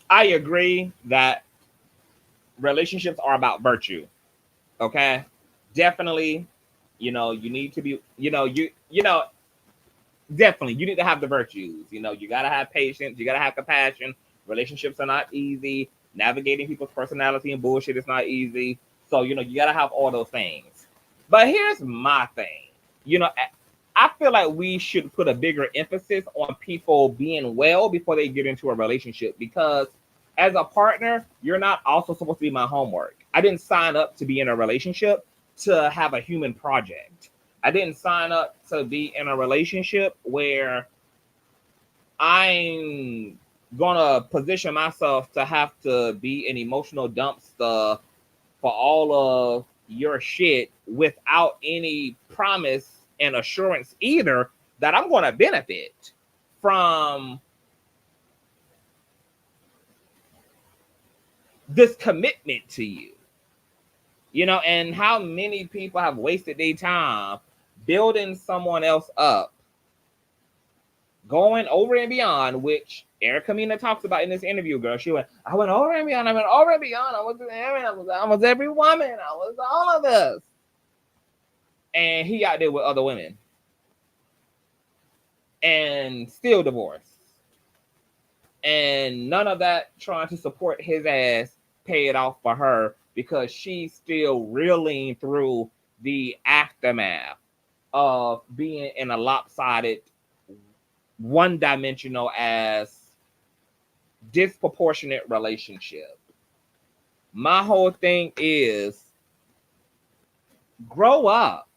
Speaker 1: I agree that relationships are about virtue. Okay, definitely. You know, you need to be. Definitely, you need to have the virtues. You know, you gotta have patience. You gotta have compassion. Relationships are not easy. Navigating people's personality and bullshit is not easy. So, you know, you gotta have all those things. But here's my thing. You know, I feel like we should put a bigger emphasis on people being well before they get into a relationship, because as a partner, you're not also supposed to be my homework. I didn't sign up to be in a relationship to have a human project. I didn't sign up to be in a relationship where I'm gonna position myself to have to be an emotional dumpster for all of your shit without any promise and assurance either that I'm gonna benefit from this commitment to you. You know, and how many people have wasted their time building someone else up, going over and beyond, which Erica Mena talks about in this interview, girl. She went, I went over and beyond, I went over and beyond, I was every woman, I was all of this. And he out there with other women. And still divorced. And none of that trying to support his ass paid off for her, because she's still reeling through the aftermath of being in a lopsided, one-dimensional as disproportionate relationship. My whole thing is grow up.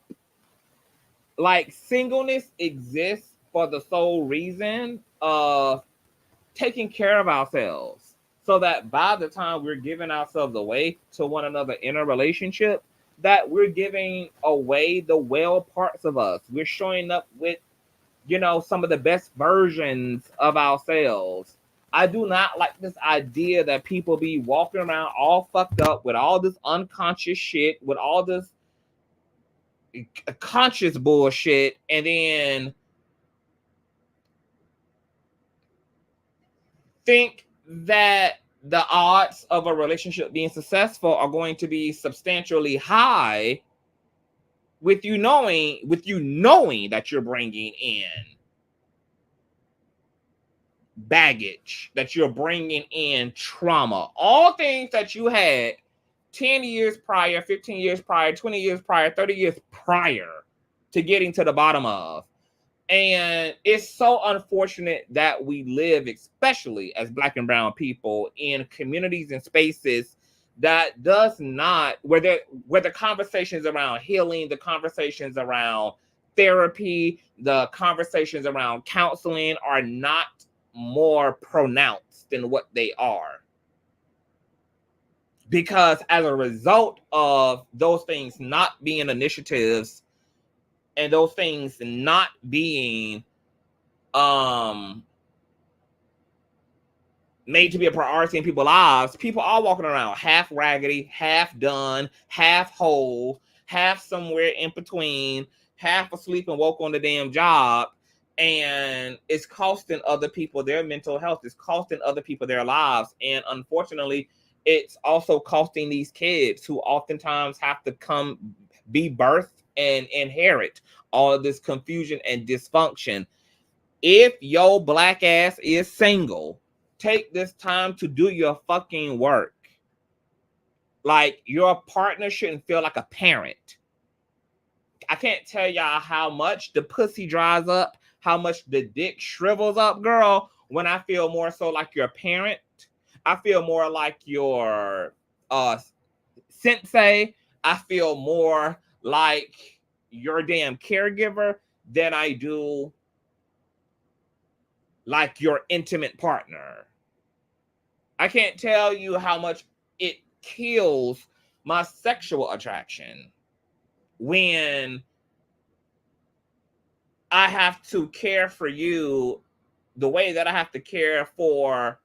Speaker 1: Like, singleness exists for the sole reason of taking care of ourselves, so that by the time we're giving ourselves away to one another in a relationship, that we're giving away the well parts of us. We're showing up with, you know, some of the best versions of ourselves. I do not like this idea that people be walking around all fucked up with all this unconscious shit, with all this conscious bullshit, and then think that the odds of a relationship being successful are going to be substantially high with you knowing that you're bringing in baggage, that you're bringing in trauma, all things that you had 10 years prior, 15 years prior, 20 years prior, 30 years prior to getting to the bottom of. And it's so unfortunate that we live, especially as Black and brown people, in communities and spaces that does not, where the conversations around healing, the conversations around therapy, the conversations around counseling are not more pronounced than what they are. Because as a result of those things not being initiatives and those things not being made to be a priority in people's lives, people are walking around half raggedy, half done, half whole, half somewhere in between, half asleep and woke on the damn job. And it's costing other people their mental health. It's costing other people their lives. And unfortunately, it's also costing these kids who oftentimes have to come be birthed and inherit all of this confusion and dysfunction. If your Black ass is single, take this time to do your fucking work. Like, your partner shouldn't feel like a parent. I can't tell y'all how much the pussy dries up, how much the dick shrivels up, girl, when I feel more so like your parent. I feel more like your sensei. I feel more like your damn caregiver than I do like your intimate partner. I can't tell you how much it kills my sexual attraction when I have to care for you the way that I have to care for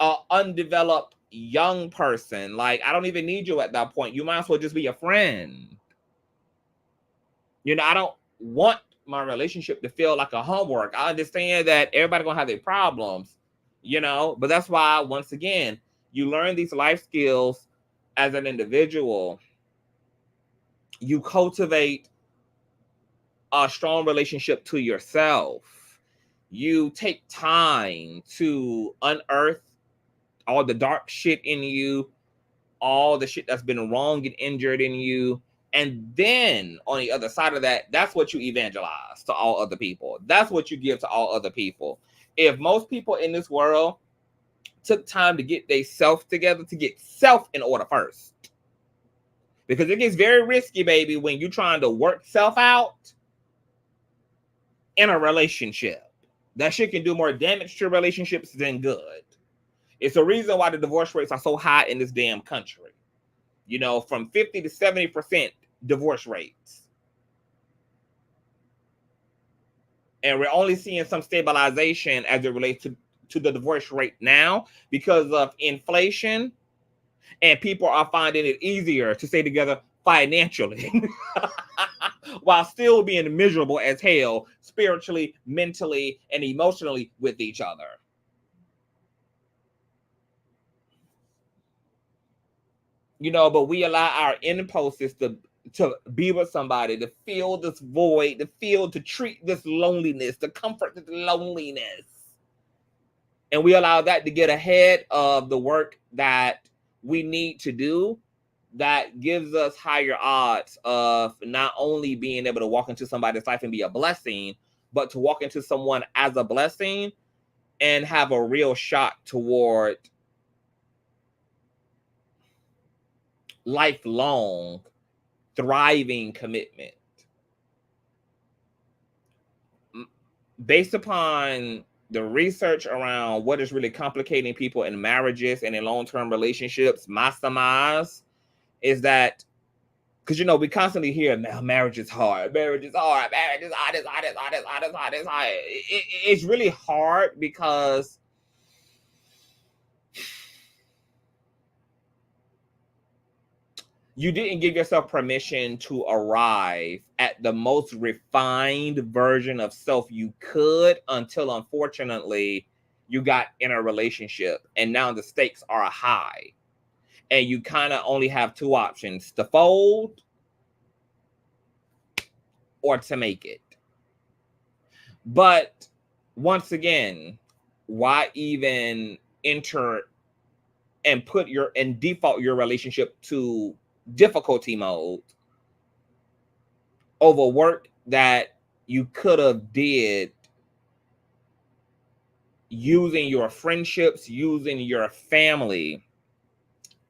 Speaker 1: an undeveloped young person. Like, I don't even need you at that point. You might as well just be a friend. You know, I don't want my relationship to feel like a homework. I understand that everybody gonna have their problems, you know, but that's why, once again, you learn these life skills as an individual. You cultivate a strong relationship to yourself. You take time to unearth all the dark shit in you, all the shit that's been wrong and injured in you. And then on the other side of that, that's what you evangelize to all other people. That's what you give to all other people. If most people in this world took time to get their self together, to get self in order first, because it gets very risky, baby, when you're trying to work self out in a relationship. That shit can do more damage to relationships than good. It's the reason why the divorce rates are so high in this damn country. You know, from 50 to 70% divorce rates. And we're only seeing some stabilization as it relates to the divorce rate now because of inflation, and people are finding it easier to stay together financially while still being miserable as hell spiritually, mentally, and emotionally with each other. You know, but we allow our impulses to be with somebody, to feel this void, to treat this loneliness, to comfort this loneliness. And we allow that to get ahead of the work that we need to do, that gives us higher odds of not only being able to walk into somebody's life and be a blessing, but to walk into someone as a blessing and have a real shot toward lifelong, thriving commitment. Based upon the research around what is really complicating people in marriages and in long-term relationships, my surmise is that, because, you know, we constantly hear, now marriage is hard, marriage is hard, marriage is hard, it's hard, it's hard, it's hard, it's hard, it's hard. It's really hard because you didn't give yourself permission to arrive at the most refined version of self you could, until, unfortunately, you got in a relationship and now the stakes are high and you kind of only have two options, to fold or to make it. But once again, why even enter and put and default your relationship to difficulty mode over work that you could have did using your friendships, using your family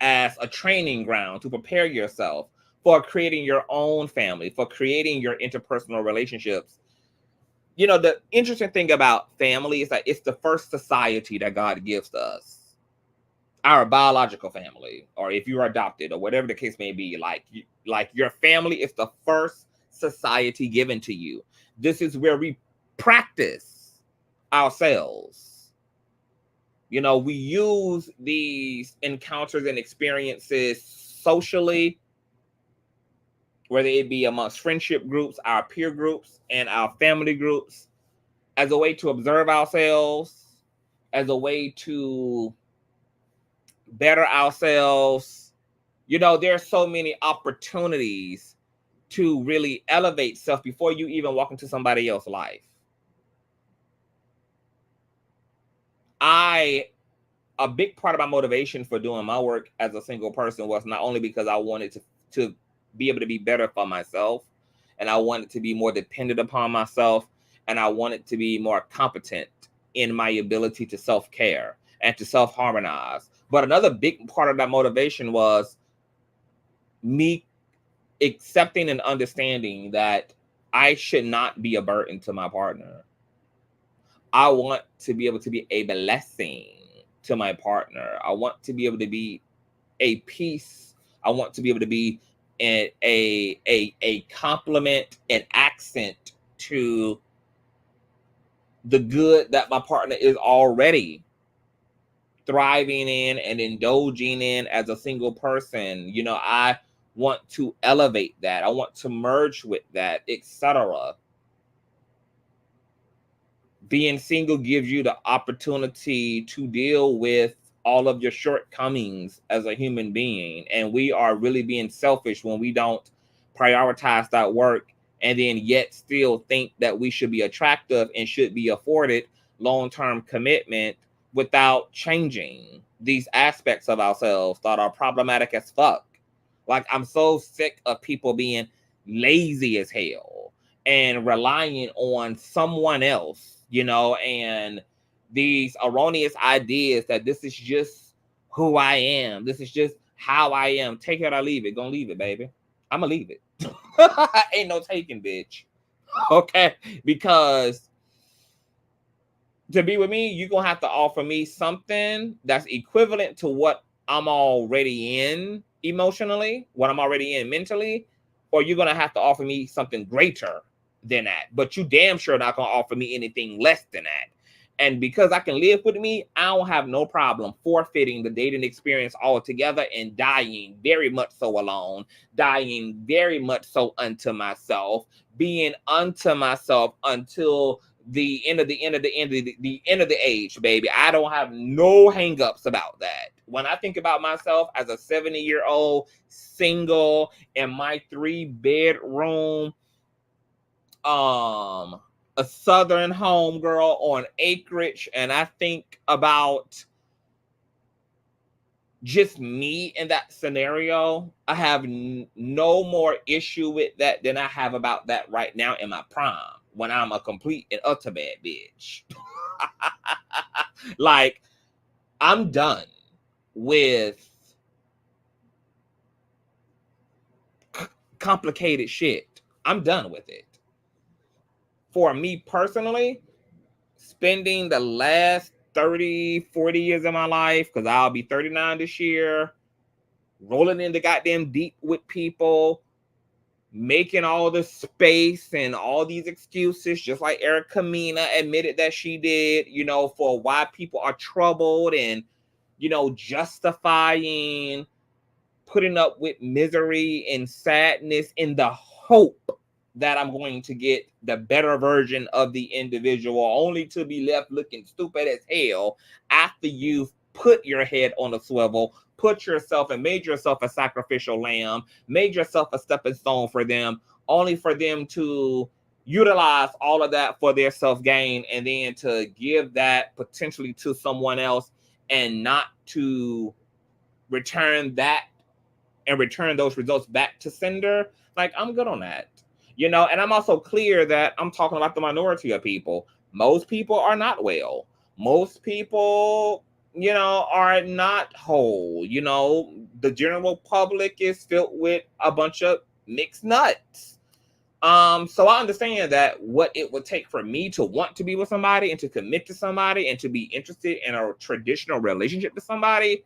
Speaker 1: as a training ground to prepare yourself for creating your own family, for creating your interpersonal relationships. You know, the interesting thing about family is that it's the first society that God gives to us. Our biological family, or if you're adopted, or whatever the case may be, like your family is the first society given to you. This is where we practice ourselves. You know, we use these encounters and experiences socially, whether it be amongst friendship groups, our peer groups, and our family groups, as a way to observe ourselves, as a way to better ourselves. You know, there are so many opportunities to really elevate self before you even walk into somebody else's life. A big part of my motivation for doing my work as a single person was not only because I wanted to be able to be better for myself, and I wanted to be more dependent upon myself, and I wanted to be more competent in my ability to self-care and to self-harmonize. But another big part of that motivation was me accepting and understanding that I should not be a burden to my partner. I want to be able to be a blessing to my partner. I want to be able to be a piece. I want to be able to be a compliment, an accent to the good that my partner is already thriving in and indulging in as a single person. You know, I want to elevate that. I want to merge with that, etc. Being single gives you the opportunity to deal with all of your shortcomings as a human being. And we are really being selfish when we don't prioritize that work and then yet still think that we should be attractive and should be afforded long-term commitment without changing these aspects of ourselves that are problematic as fuck. Like, I'm so sick of people being lazy as hell and relying on someone else, you know, and these erroneous ideas that this is just who I am. This is just how I am. Take it or leave it. Gonna leave it, baby. I'm gonna leave it. Ain't no taking, bitch. Okay? Because to be with me, you're gonna have to offer me something that's equivalent to what I'm already in emotionally, what I'm already in mentally, or you're gonna have to offer me something greater than that. But you damn sure not gonna offer me anything less than that. And because I can live with me, I don't have no problem forfeiting the dating experience altogether and dying very much so alone, dying very much so unto myself, being unto myself until the end of the age, baby. I don't have no hangups about that. When I think about myself as a 70-year-old single in my 3-bedroom a southern home girl on acreage, and I think about just me in that scenario, I have no more issue with that than I have about that right now in my prime, when I'm a complete and utter bad bitch. Like, I'm done with complicated shit. I'm done with it. For me personally, spending the last 30, 40 years of my life, because I'll be 39 this year, rolling into goddamn deep with people, making all this space and all these excuses, just like Erica Mena admitted that she did, you know, for why people are troubled, and, you know, justifying putting up with misery and sadness in the hope that I'm going to get the better version of the individual, only to be left looking stupid as hell after you've put your head on a swivel, put yourself and made yourself a sacrificial lamb, made yourself a stepping stone for them, only for them to utilize all of that for their self-gain, and then to give that potentially to someone else and not to return that and return those results back to sender. Like, I'm good on that. You know, and I'm also clear that I'm talking about the minority of people. Most people are not well. Most people, you know, are not whole. You know, the general public is filled with a bunch of mixed nuts. So I understand that what it would take for me to want to be with somebody and to commit to somebody and to be interested in a traditional relationship with somebody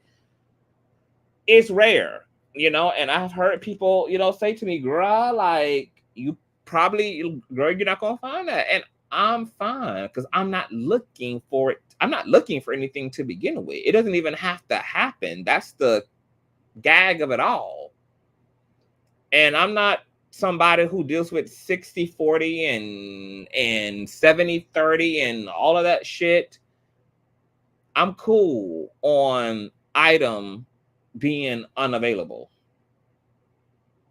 Speaker 1: is rare, you know. And I've heard people, you know, say to me, girl, like, you probably, girl, you're not gonna find that. And I'm fine, because I'm not looking for it. I'm not looking for anything to begin with. It doesn't even have to happen. That's the gag of it all. And I'm not somebody who deals with 60-40 and 70-30 and all of that shit. I'm cool on item being unavailable.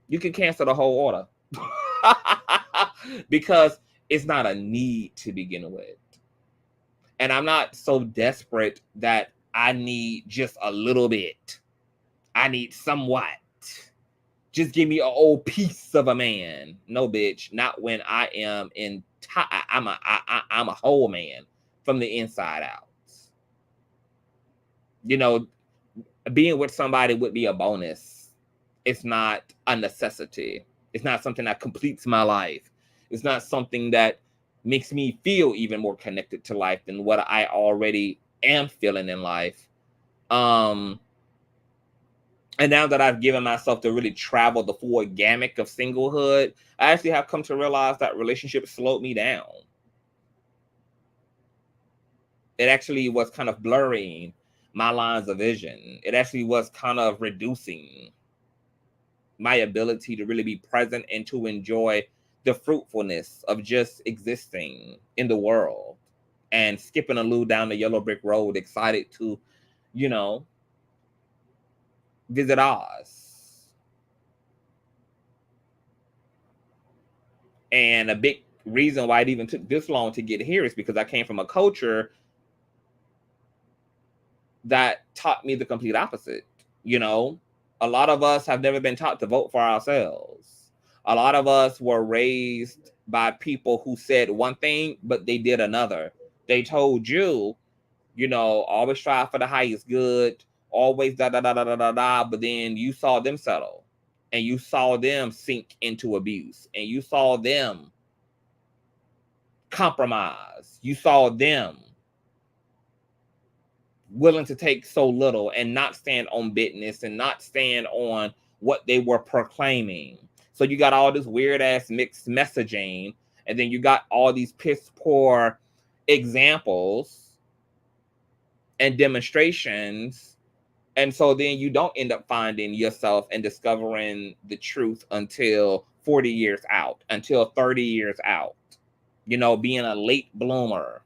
Speaker 1: You can cancel the whole order. Because it's not a need to begin with. And I'm not so desperate that I need just a little bit. I need somewhat. Just give me an old piece of a man. No, bitch. Not when I am I'm a whole man from the inside out. You know, being with somebody would be a bonus. It's not a necessity. It's not something that completes my life. It's not something that makes me feel even more connected to life than what I already am feeling in life. And now that I've given myself to really travel the full gamut of singlehood, I actually have come to realize that relationships slowed me down. It actually was kind of blurring my lines of vision. It actually was kind of reducing my ability to really be present and to enjoy the fruitfulness of just existing in the world and skipping a loo down the yellow brick road, excited to, you know, visit Oz. And a big reason why it even took this long to get here is because I came from a culture that taught me the complete opposite. You know, a lot of us have never been taught to vote for ourselves. A lot of us were raised by people who said one thing, but they did another. They told you, you know, always strive for the highest good, always da da da da da da da. But then you saw them settle, and you saw them sink into abuse, and you saw them compromise. You saw them willing to take so little and not stand on business and not stand on what they were proclaiming. So you got all this weird ass mixed messaging, and then you got all these piss poor examples and demonstrations. And so then you don't end up finding yourself and discovering the truth until 40 years out, until 30 years out, you know, being a late bloomer,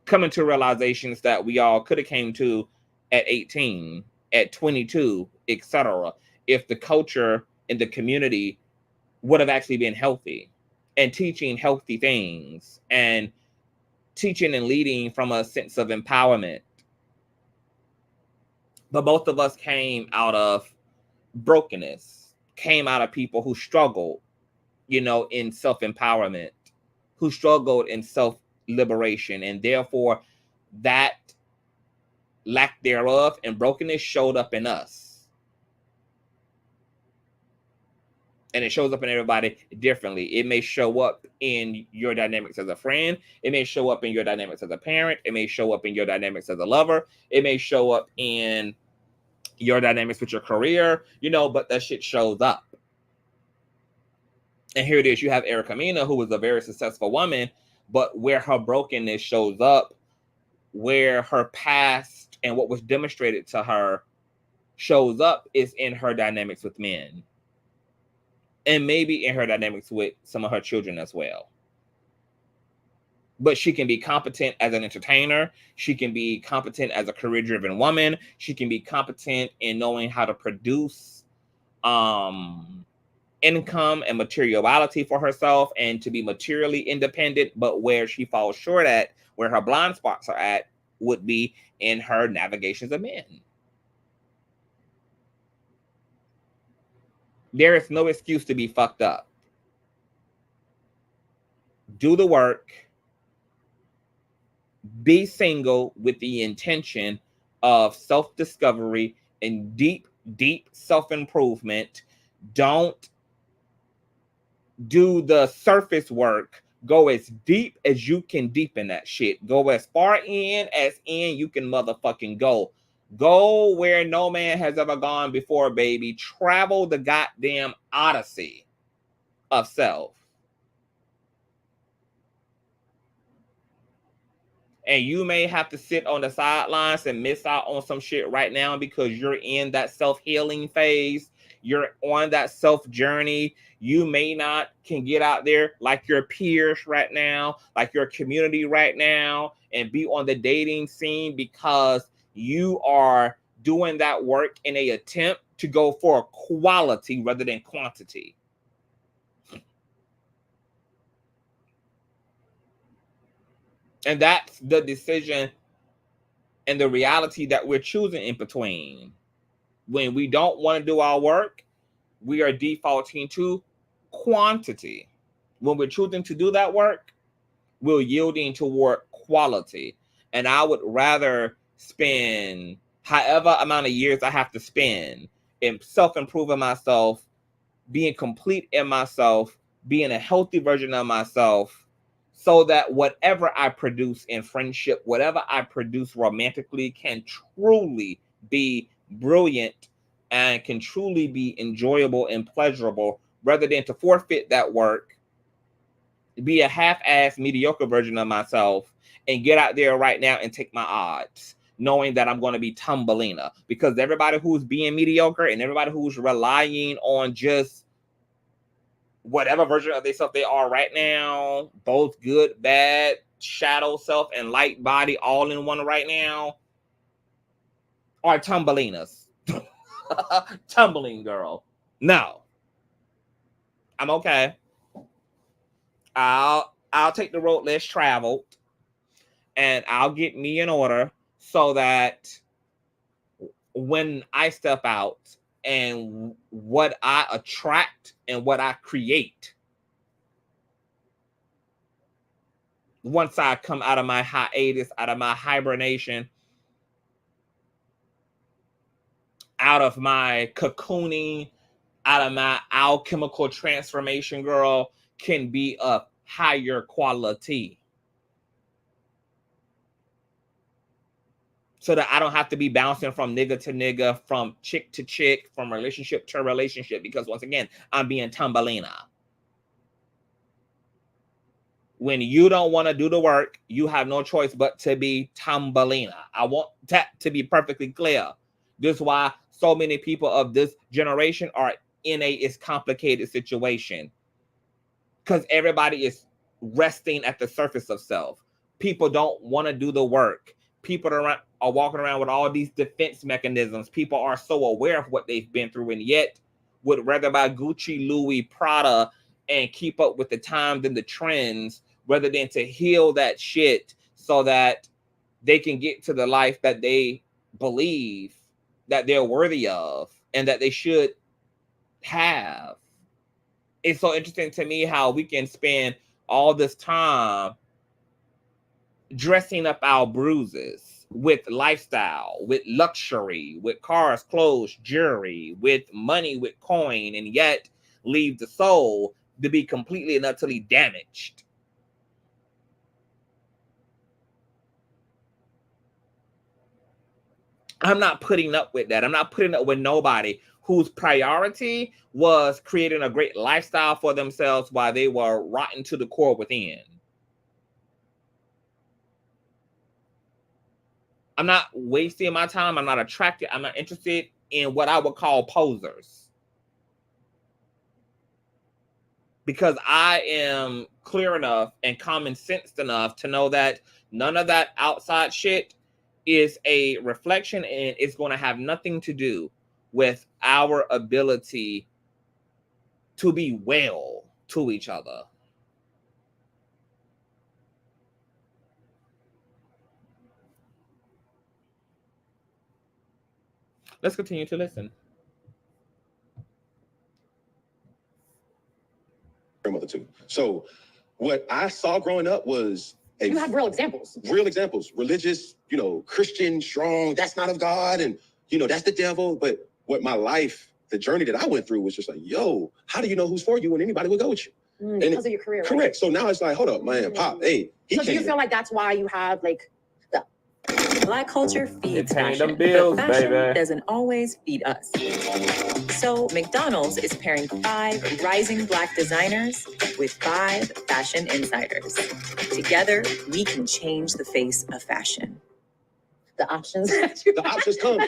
Speaker 1: coming to realizations that we all could have came to at 18, at 22, etc. if the culture and the community would have actually been healthy and teaching healthy things and teaching and leading from a sense of empowerment. But both of us came out of brokenness, came out of people who struggled, you know, in self-empowerment, who struggled in self-liberation, and therefore that lack thereof and brokenness showed up in us. And it shows up in everybody differently. It may show up in your dynamics as a friend. It may show up in your dynamics as a parent. It may show up in your dynamics as a lover. It may show up in your dynamics with your career, you know, but that shit shows up. And here it is. You have Erica Mena, who was a very successful woman, but where her brokenness shows up, where her past and what was demonstrated to her shows up is in her dynamics with men. and maybe in her dynamics with some of her children as well. But she can be competent as an entertainer. She can be competent as a career-driven woman. She can be competent in knowing how to produce income and materiality for herself and to be materially independent. But where she falls short at, where her blind spots are at, would be in her navigations of men. There is no excuse to be fucked up. Do the work. Be single with the intention of self-discovery and deep, deep self-improvement. Don't do the surface work. Go as deep as you can deepen that shit. Go as far in as in you can motherfucking go. Go where no man has ever gone before, baby. Travel the goddamn odyssey of self. And you may have to sit on the sidelines and miss out on some shit right now because you're in that self-healing phase. You're on that self-journey. You may not can get out there like your peers right now, like your community right now, and be on the dating scene because you are doing that work in an attempt to go for quality rather than quantity. And that's the decision and the reality that we're choosing in between. When we don't want to do our work, we are defaulting to quantity. When we're choosing to do that work, we're yielding toward quality. And I would rather spend however amount of years I have to spend in self-improving myself, being complete in myself, being a healthy version of myself, so that whatever I produce in friendship, whatever I produce romantically can truly be brilliant and can truly be enjoyable and pleasurable, rather than to forfeit that work, be a half-assed mediocre version of myself, and get out there right now and take my odds, knowing that I'm going to be Thumbelina. Because everybody who's being mediocre and everybody who's relying on just whatever version of themselves they are right now, both good, bad, shadow self, and light body all in one right now, are Thumbelinas. Tumbling girl. No. I'm okay. I'll take the road less traveled, and I'll get me in order so that when I step out and what I attract and what I create, once I come out of my hiatus, out of my hibernation, out of my cocooning, out of my alchemical transformation, girl, can be of higher quality. So that I don't have to be bouncing from nigga to nigga, from chick to chick, from relationship to relationship. Because once again, I'm being Thumbelina. When you don't want to do the work, you have no choice but to be Thumbelina. I want that to be perfectly clear. This is why so many people of this generation are in a complicated situation. Because everybody is resting at the surface of self. People don't want to do the work. People are walking around with all these defense mechanisms. People are so aware of what they've been through and yet would rather buy Gucci, Louis, Prada, and keep up with the times and the trends rather than to heal that shit so that they can get to the life that they believe that they're worthy of and that they should have. It's so interesting to me how we can spend all this time dressing up our bruises with lifestyle, with luxury, with cars, clothes, jewelry, with money, with coin, and yet leave the soul to be completely and utterly damaged. I'm not putting up with that. I'm not putting up with nobody whose priority was creating a great lifestyle for themselves while they were rotten to the core within. I'm not wasting my time. I'm not attracted. I'm not interested in what I would call posers. because I am clear enough and common sense enough to know that none of that outside shit is a reflection, and it's going to have nothing to do with our ability to be well to each other. Let's continue to listen.
Speaker 4: Grandmother too. So what I saw growing up was
Speaker 5: You have real examples.
Speaker 4: real examples, religious, Christian, strong, that's not of God, and that's the devil. But what my life, the journey that I went through was just like, yo, how do you know who's for you when anybody will go with you?
Speaker 5: Because of your career, right?
Speaker 4: Correct. So now it's like, hold up, man, Pop, hey,
Speaker 5: So do you feel like that's why you have like the
Speaker 6: Black culture feeds
Speaker 1: paying
Speaker 6: fashion,
Speaker 1: them bills,
Speaker 6: but fashion
Speaker 1: baby.
Speaker 6: doesn't always feed us. So McDonald's is pairing 5 rising Black designers with 5 fashion insiders. Together, we can change the face of fashion.
Speaker 5: the options that you
Speaker 4: the
Speaker 5: have.
Speaker 4: options come.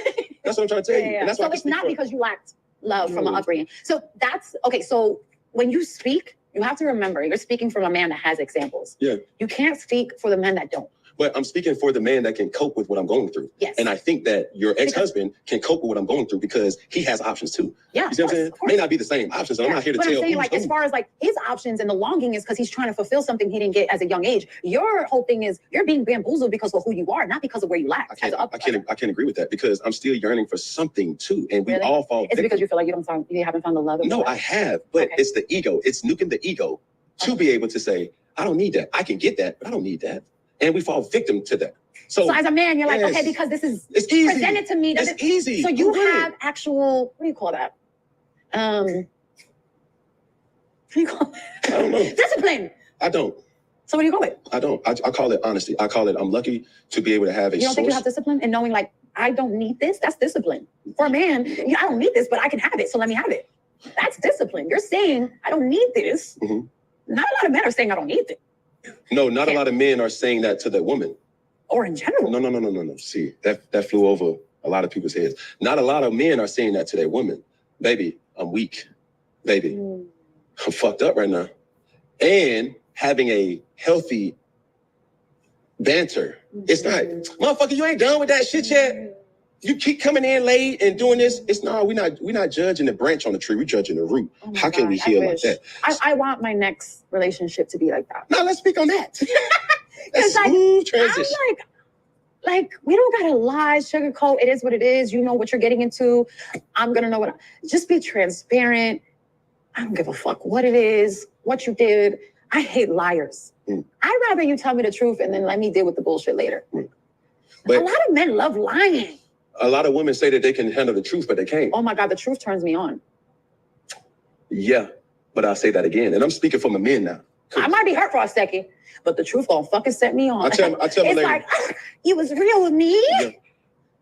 Speaker 4: That's what I'm trying to tell you. And that's why
Speaker 5: So
Speaker 4: I
Speaker 5: it's not because you lacked love from an upbringing. So that's okay. So when you speak, you have to remember you're speaking from a man that has examples.
Speaker 4: Yeah.
Speaker 5: You can't speak for the men that don't.
Speaker 4: But I'm speaking for the man that can cope with what I'm going through.
Speaker 5: Yes.
Speaker 4: And I think that your ex-husband can cope with what I'm going through because he has options too.
Speaker 5: Yeah.
Speaker 4: You see what I'm saying? May not be the same options. And I'm not here to
Speaker 5: but
Speaker 4: tell
Speaker 5: I'm saying,
Speaker 4: who's
Speaker 5: like,
Speaker 4: who.
Speaker 5: as far as like his options and the longing is because he's trying to fulfill something he didn't get as a young age. Your whole thing is you're being bamboozled because of who you are, not because of where you lack.
Speaker 4: I can't agree with that because I'm still yearning for something too. And we
Speaker 5: Really?
Speaker 4: all fall
Speaker 5: It's because you feel like you haven't found the love.
Speaker 4: No, I have, but
Speaker 5: Okay.
Speaker 4: it's the ego. It's nuking the ego to be able to say, I don't need that. I can get that, but I don't need that. And we fall victim to that. So
Speaker 5: as a man, you're like,
Speaker 4: yes.
Speaker 5: okay, because this is
Speaker 4: It's easy.
Speaker 5: presented to me.
Speaker 4: It's easy.
Speaker 5: So you
Speaker 4: Go ahead.
Speaker 5: have actual, what do you call that? What do you call
Speaker 4: I don't know.
Speaker 5: discipline.
Speaker 4: I don't.
Speaker 5: So what do you call it?
Speaker 4: I don't. I call it honesty. I call it, I'm lucky to be able to have a
Speaker 5: You don't think you
Speaker 4: source.
Speaker 5: have discipline in knowing like, I don't need this? That's discipline. For a man, I don't need this, but I can have it. So let me have it. That's discipline. You're saying, I don't need this.
Speaker 4: Mhm.
Speaker 5: Not a lot of men are saying, I don't need it.
Speaker 4: No, not a lot of men are saying that to the woman.
Speaker 5: Or in general.
Speaker 4: No. See, that flew over a lot of people's heads. Not a lot of men are saying that to their women. Baby, I'm weak. Baby, I'm fucked up right now. And having a healthy banter. It's not, motherfucker, you ain't done with that shit yet. You keep coming in late and doing this. We're not judging the branch on the tree. We're judging the root.
Speaker 5: Oh my
Speaker 4: How can
Speaker 5: God,
Speaker 4: we
Speaker 5: I
Speaker 4: heal like
Speaker 5: wish.
Speaker 4: that?
Speaker 5: I want my next relationship to be like that.
Speaker 4: Now let's speak on that. That's
Speaker 5: like,
Speaker 4: smooth transition.
Speaker 5: I'm like, we don't gotta lie, sugarcoat. It is what it is. You know what you're getting into. I'm gonna know just be transparent. I don't give a fuck what it is, what you did. I hate liars. I'd rather you tell me the truth and then let me deal with the bullshit later.
Speaker 4: But
Speaker 5: a lot of men love lying.
Speaker 4: a lot of women say that they can handle the truth, but they can't.
Speaker 5: Oh my God, the truth turns me on.
Speaker 4: Yeah, but I'll say that again. And I'm speaking for my men now.
Speaker 5: I might be hurt for a second, but the truth gonna fucking set me on.
Speaker 4: I tell my
Speaker 5: it's
Speaker 4: lady.
Speaker 5: like, you was real with me.
Speaker 4: Yeah.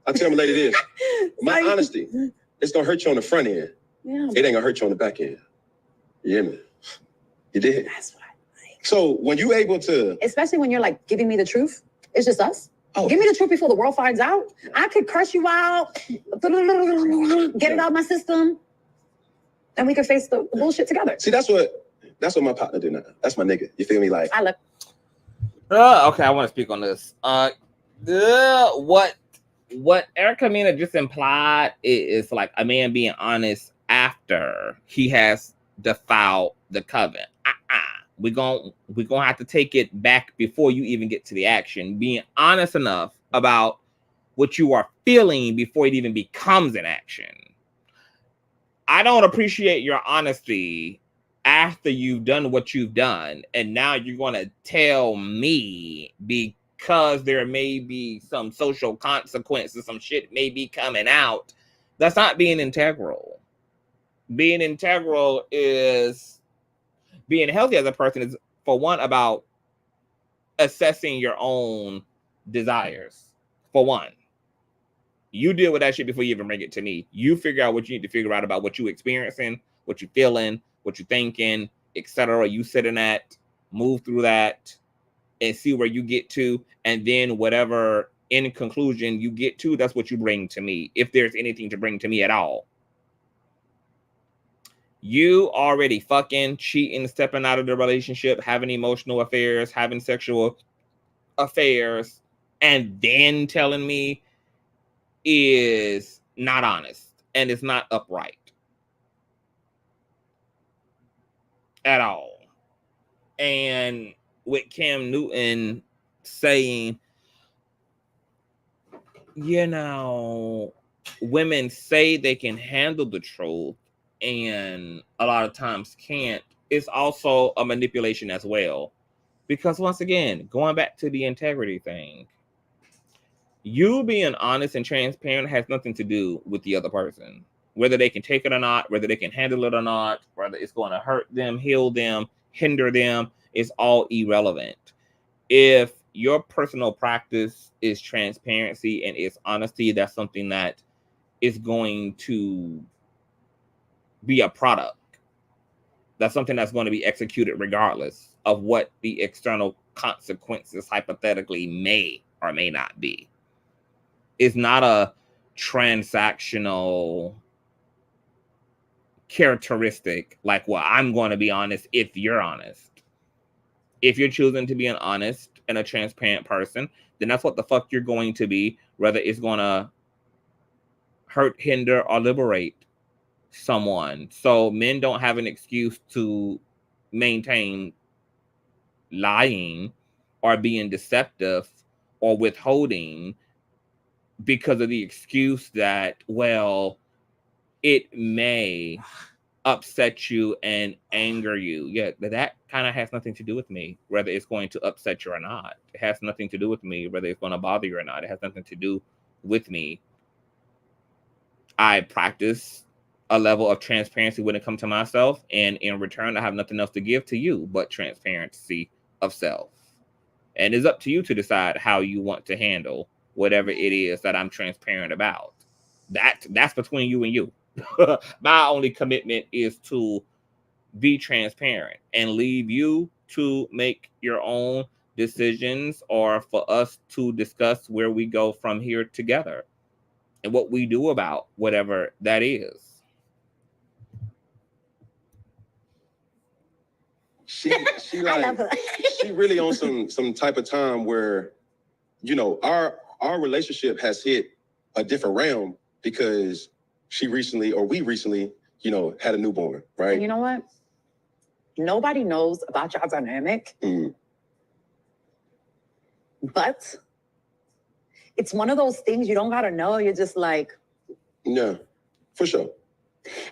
Speaker 4: I tell my lady this. My
Speaker 5: Like-
Speaker 4: honesty, it's gonna hurt you on the front end.
Speaker 5: Yeah,
Speaker 4: It ain't gonna hurt you on the back end. You hear me? You did.
Speaker 5: that's what I like.
Speaker 4: So when you able to,
Speaker 5: Especially when you're like giving me the truth, it's just us.
Speaker 4: oh,
Speaker 5: Give me the truth before the world finds out. I could curse you out, get it out of my system, and we could face the bullshit together.
Speaker 4: see, that's what my partner do now. That's my nigga. You feel me? Like,
Speaker 5: I look.
Speaker 1: Okay, I want to speak on this. What Erica Mena just implied is like a man being honest after he has defiled the covenant. We're gonna have to take it back before you even get to the action. Being honest enough about what you are feeling before it even becomes an action. I don't appreciate your honesty after you've done what you've done, and now you're gonna tell me because there may be some social consequences, some shit may be coming out. That's not being integral. Being integral is being healthy as a person is, for one, about assessing your own desires. For one, you deal with that shit before you even bring it to me. You figure out what you need to figure out about what you're experiencing, what you're feeling, what you're thinking, etc. You sit in that, move through that, and see where you get to, and then whatever in conclusion you get to, that's what you bring to me, if there's anything to bring to me at all. You already fucking, cheating, stepping out of the relationship, having emotional affairs, having sexual affairs, and then telling me is not honest and it's not upright at all. And with Cam Newton saying, you know, women say they can handle the truth and a lot of times can't, it's also a manipulation as well. Because once again, going back to the integrity thing, you being honest and transparent has nothing to do with the other person. Whether they can take it or not, whether they can handle it or not, whether it's going to hurt them, heal them, hinder them, is all irrelevant. If your personal practice is transparency and it's honesty, that's something that is going to be a product. That's something that's going to be executed regardless of what the external consequences hypothetically may or may not be. It's not a transactional characteristic like, well, I'm going to be honest if you're honest. If you're choosing to be an honest and a transparent person, then that's what the fuck you're going to be, whether it's going to hurt, hinder, or liberate someone. So men don't have an excuse to maintain lying or being deceptive or withholding because of the excuse that, well, it may upset you and anger you. Yeah, that kind of has nothing to do with me, whether it's going to upset you or not. It has nothing to do with me, whether it's going to bother you or not. It has nothing to do with me. I practice a level of transparency when it comes to myself, and in return, I have nothing else to give to you but transparency of self. And it's up to you to decide how you want to handle whatever it is that I'm transparent about. That's between you and you. My only commitment is to be transparent and leave you to make your own decisions, or for us to discuss where we go from here together and what we do about whatever that is.
Speaker 4: She like she really on some type of time where, you know, our relationship has hit a different realm because we recently, you know, had a newborn, right?
Speaker 5: And you know what? Nobody knows about your dynamic.
Speaker 4: Mm.
Speaker 5: But it's one of those things you don't gotta know. You're just like,
Speaker 4: yeah, for sure.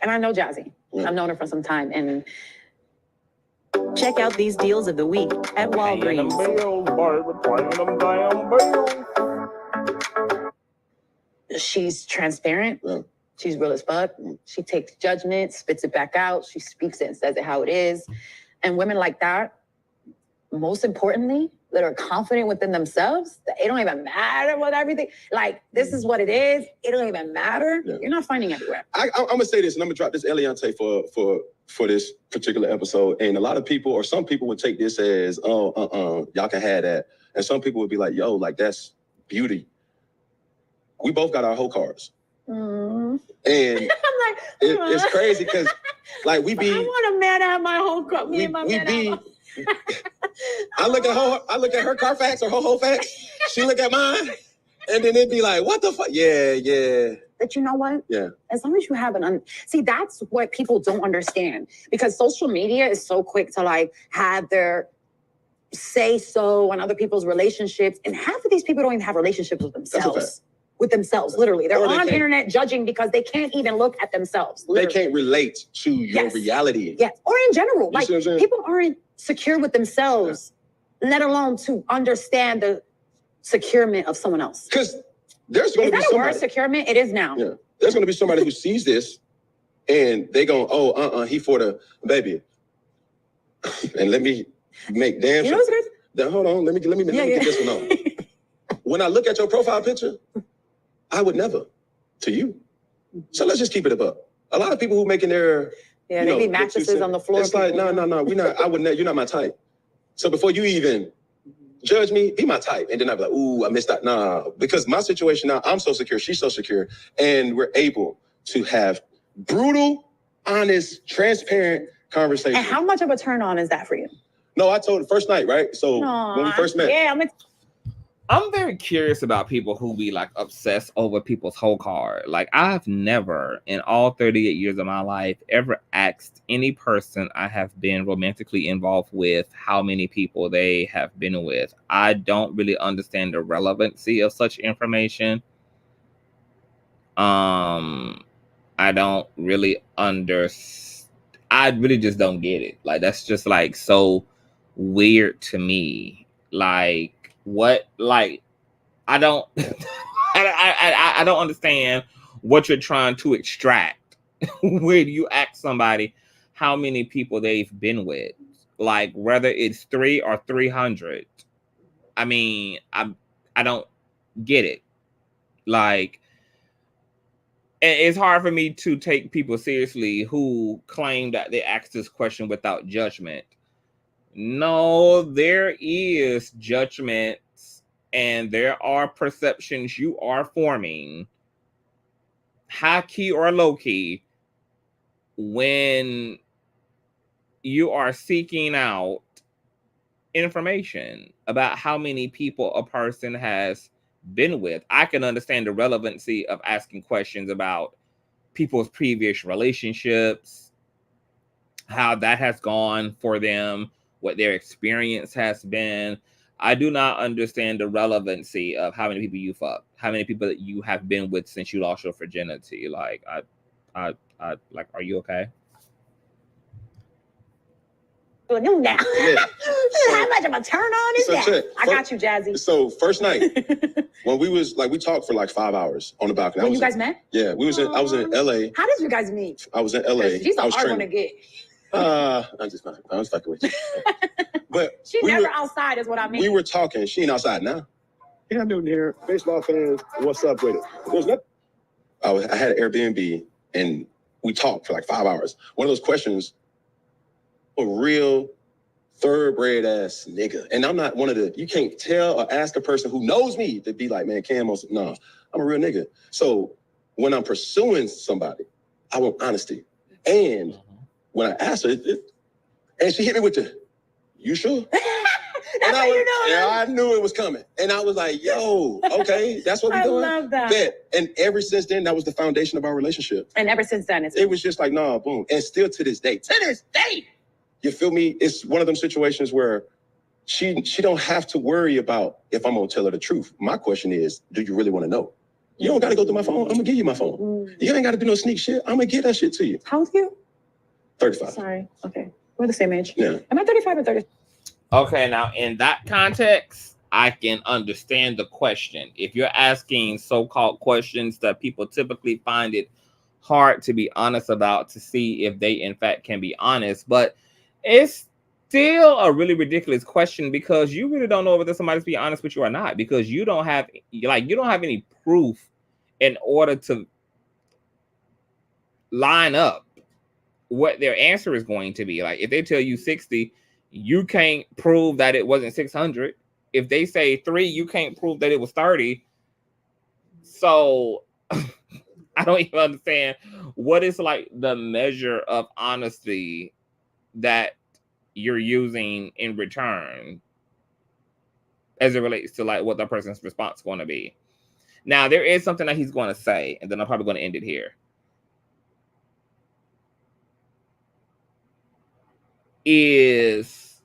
Speaker 5: And I know Jazzy. Yeah. I've known her for some time. And
Speaker 6: check out these deals of the week at Walgreens.
Speaker 5: She's transparent.
Speaker 4: Yeah.
Speaker 5: She's real as fuck. She takes judgment, spits it back out. She speaks it and says it how it is. And women like that, most importantly, that are confident within themselves, that it don't even matter what everything, like, this is what it is. It don't even matter. Yeah. You're not finding anywhere.
Speaker 4: I'm gonna say this, and I'm gonna drop this Eliante for this particular episode. And a lot of people, or some people would take this as, y'all can have that. And some people would be like, yo, like, that's beauty. We both got our whole cards.
Speaker 5: Mm.
Speaker 4: And I'm like, it's crazy because, like, we be.
Speaker 5: I want a man to have my whole card. Me and my man.
Speaker 4: I look at her Carfax or her whole facts. She look at mine, and then it'd be like, what the fuck? Yeah.
Speaker 5: But you know what?
Speaker 4: Yeah.
Speaker 5: As long as you have see, that's what people don't understand, because social media is so quick to like have their say so on other people's relationships, and half of these people don't even have relationships with themselves. With themselves, literally. They're on the internet judging because they can't even look at themselves. Literally.
Speaker 4: They can't relate to your reality.
Speaker 5: Yes, or in general. Like, people aren't secure with themselves, let alone to understand the securement of someone else.
Speaker 4: Because there's going to be somebody.
Speaker 5: Is that a word, securement? It is now.
Speaker 4: Yeah. There's going to be somebody who sees this and they go, he for the baby. And let me make damn
Speaker 5: sure. You know what's
Speaker 4: good? Hold on, let me get this one on. When I look at your profile picture, I would never to you. So let's just keep it above. A lot of people who making their
Speaker 5: they leave mattresses on the floor.
Speaker 4: It's like, no, we're not. I would never. You're not my type. So before you even judge me, be my type, and then I'd be like, ooh, I missed that. Nah, because my situation now, I'm so secure, she's so secure, and we're able to have brutal honest, transparent conversation.
Speaker 5: And how much of a turn on is that for you?
Speaker 4: No, I told the first night, right? So when we first met.
Speaker 5: Yeah,
Speaker 1: I'm very curious about people who be like obsessed over people's whole card. Like, I've never in all 38 years of my life ever asked any person I have been romantically involved with how many people they have been with. I don't really understand the relevancy of such information. I don't really I really just don't get it. Like, that's just like so weird to me. Like, what? Like, I don't I don't understand what you're trying to extract when you ask somebody how many people they've been with. Like, whether it's 3 or 300. I mean, I don't get it. Like, it's hard for me to take people seriously who claim that they asked this question without judgment. No, there is judgment, and there are perceptions you are forming, high key or low key, when you are seeking out information about how many people a person has been with. I can understand the relevancy of asking questions about people's previous relationships, how that has gone for them, what their experience has been. I do not understand the relevancy of how many people you fuck, how many people that you have been with since you lost your virginity. Like, I like, are you okay?
Speaker 5: No, now.
Speaker 4: Yeah.
Speaker 5: How much of a turn on is that?
Speaker 4: Check.
Speaker 5: I got you, Jazzy.
Speaker 4: So first night, when we talked for like 5 hours on the balcony.
Speaker 5: When you guys met?
Speaker 4: Yeah, I was in LA.
Speaker 5: How did you guys meet?
Speaker 4: I was in LA.
Speaker 5: She's a hard one to get.
Speaker 4: I was fucking with you. But
Speaker 5: she's never outside is what I mean.
Speaker 4: We were talking. She ain't outside now. Yeah, I'm doing here. Baseball fans, what's up with it? There's nothing. I had an Airbnb and we talked for like 5 hours. One of those questions, a real thoroughbred ass nigga. And I'm not one of the, you can't tell or ask a person who knows me to be like, man, Cam, no, I'm a real nigga. So when I'm pursuing somebody, I want honesty. And when I asked her, and she hit me with the, you sure?
Speaker 5: That's how you know.
Speaker 4: Yeah, I knew it was coming. And I was like, yo, okay, that's what we're doing.
Speaker 5: I love that.
Speaker 4: Bet. And ever since then, that was the foundation of our relationship.
Speaker 5: And ever since then,
Speaker 4: it was just like, nah, boom. And still to this day, you feel me? It's one of them situations where she don't have to worry about if I'm gonna tell her the truth. My question is, do you really want to know? You don't gotta go through my phone. I'm gonna give you my phone. You ain't gotta do no sneak shit. I'm gonna get that shit to you.
Speaker 5: How old are you?
Speaker 4: 35.
Speaker 5: Sorry. Okay. We're the same age.
Speaker 4: Yeah.
Speaker 5: Am I 35 or 30?
Speaker 1: Okay, now in that context, I can understand the question. If you're asking so-called questions that people typically find it hard to be honest about, to see if they in fact can be honest, but it's still a really ridiculous question because you really don't know whether somebody's being honest with you or not, because you don't have any proof in order to line up what their answer is going to be. Like, if they tell you 60, you can't prove that it wasn't 600. If they say 3, you can't prove that it was 30. So I don't even understand what is like the measure of honesty that you're using in return as it relates to like what the person's response is going to be. Now, there is something that he's going to say, and then I'm probably going to end it here. Is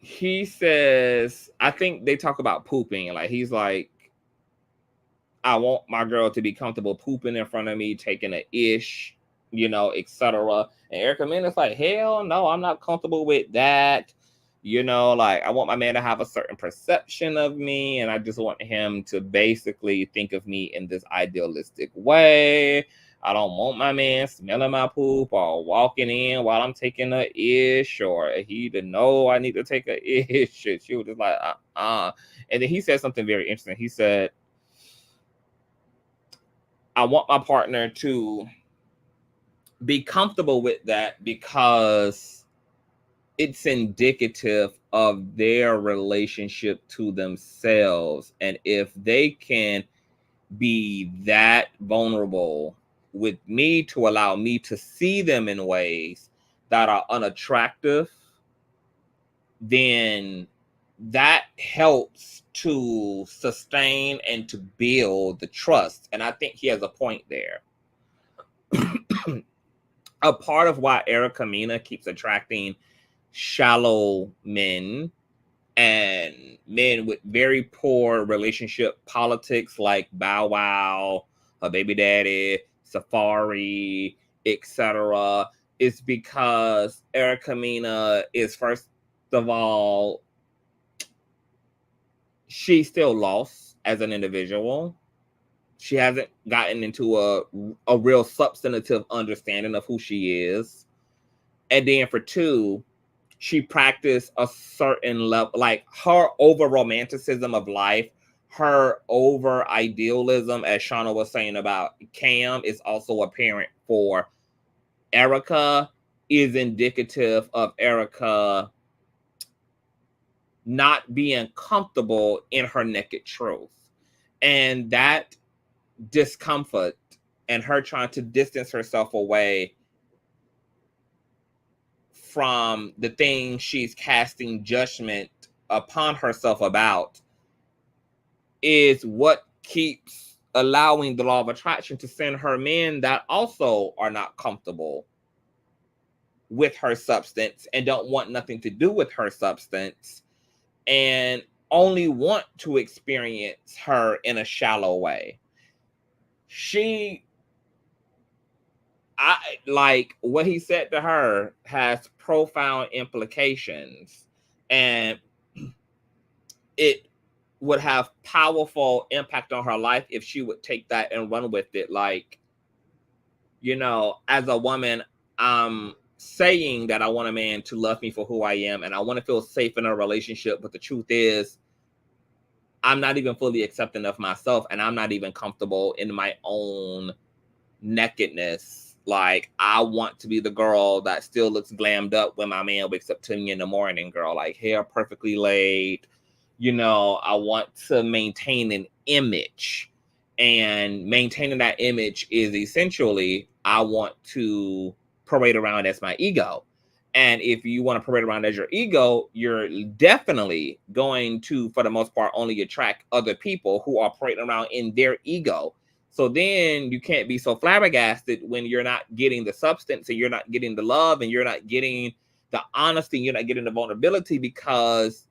Speaker 1: he says, I think they talk about pooping. Like, he's like, I want my girl to be comfortable pooping in front of me, taking a ish, etc. And Erica Mena's like, hell no, I'm not comfortable with that. Like, I want my man to have a certain perception of me, and I just want him to basically think of me in this idealistic way. I don't want my man smelling my poop or walking in while I'm taking a ish, or he to know I need to take a ish. And she was just like, And then he said something very interesting. He said, I want my partner to be comfortable with that because it's indicative of their relationship to themselves. And if they can be that vulnerable with me to allow me to see them in ways that are unattractive, then that helps to sustain and to build the trust. And I think he has a point there. A part of why Erica Mena keeps attracting shallow men and men with very poor relationship politics like Bow Wow, her baby daddy, Safari, etc., is because Erica Mena is, first of all, she's still lost as an individual. She hasn't gotten into a real substantive understanding of who she is. And then for two, she practiced a certain level, like her over romanticism of life, her over idealism, as Shauna was saying about Cam, is also apparent for Erica, is indicative of Erica not being comfortable in her naked truth. And that discomfort and her trying to distance herself away from the thing she's casting judgment upon herself about is what keeps allowing the law of attraction to send her men that also are not comfortable with her substance and don't want nothing to do with her substance and only want to experience her in a shallow way. Like what he said to her has profound implications, and it would have powerful impact on her life if she would take that and run with it. Like, you know, as a woman, I'm saying that I want a man to love me for who I am and I want to feel safe in a relationship, but the truth is I'm not even fully accepting of myself and I'm not even comfortable in my own nakedness. Like, I want to be the girl that still looks glammed up when my man wakes up to me in the morning, girl, like hair perfectly laid. You know, I want to maintain an image, and maintaining that image is essentially, I want to parade around as my ego. And if you want to parade around as your ego, you're definitely going to, for the most part, only attract other people who are parading around in their ego. So then you can't be so flabbergasted when you're not getting the substance and you're not getting the love and you're not getting the honesty, and you're not getting the vulnerability, because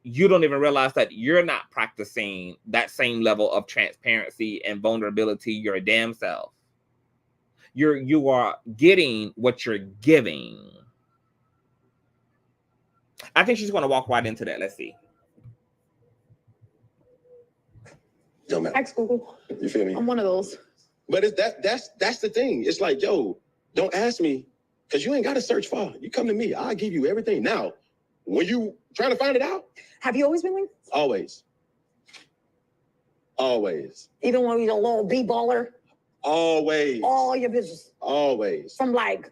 Speaker 1: you don't even realize that you're not practicing that same level of transparency and vulnerability your damn self. You are getting what you're giving. I think she's going to walk right into that. Let's see.
Speaker 4: Don't matter.
Speaker 5: Ask Google.
Speaker 4: You feel me?
Speaker 5: I'm one of those.
Speaker 4: But it's that's the thing. It's like, yo, don't ask me, because you ain't got to search far. You come to me, I'll give you everything. Now, when you trying to find it out,
Speaker 5: Have you always been like this?
Speaker 4: always. Always.
Speaker 5: Even when you're a little b-baller,
Speaker 4: Always.
Speaker 5: all your business
Speaker 4: Always.
Speaker 5: from like.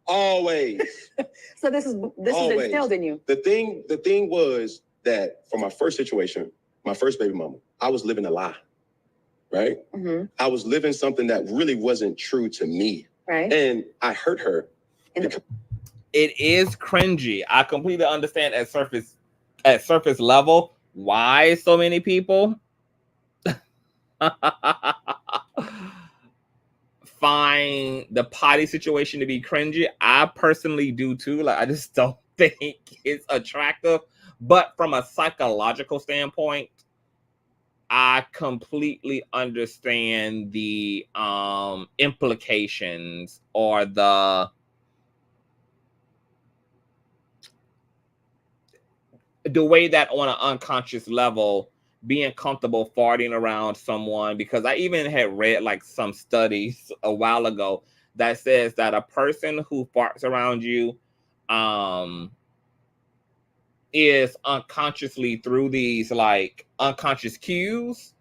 Speaker 4: Always.
Speaker 5: So this is
Speaker 4: Always.
Speaker 5: instilled in you.
Speaker 4: The thing was that for my first situation, my first baby mama, I was living a lie, right?
Speaker 5: Mm-hmm.
Speaker 4: I was living something that really wasn't true to me.
Speaker 5: Right.
Speaker 4: And I hurt her.
Speaker 1: It is cringy. I completely understand at surface level why so many people find the potty situation to be cringy. I personally do too. Like, I just don't think it's attractive. But from a psychological standpoint, I completely understand the implications or the way that on an unconscious level, being comfortable farting around someone, because I even had read like some studies a while ago that says that a person who farts around you is unconsciously, through these like unconscious cues,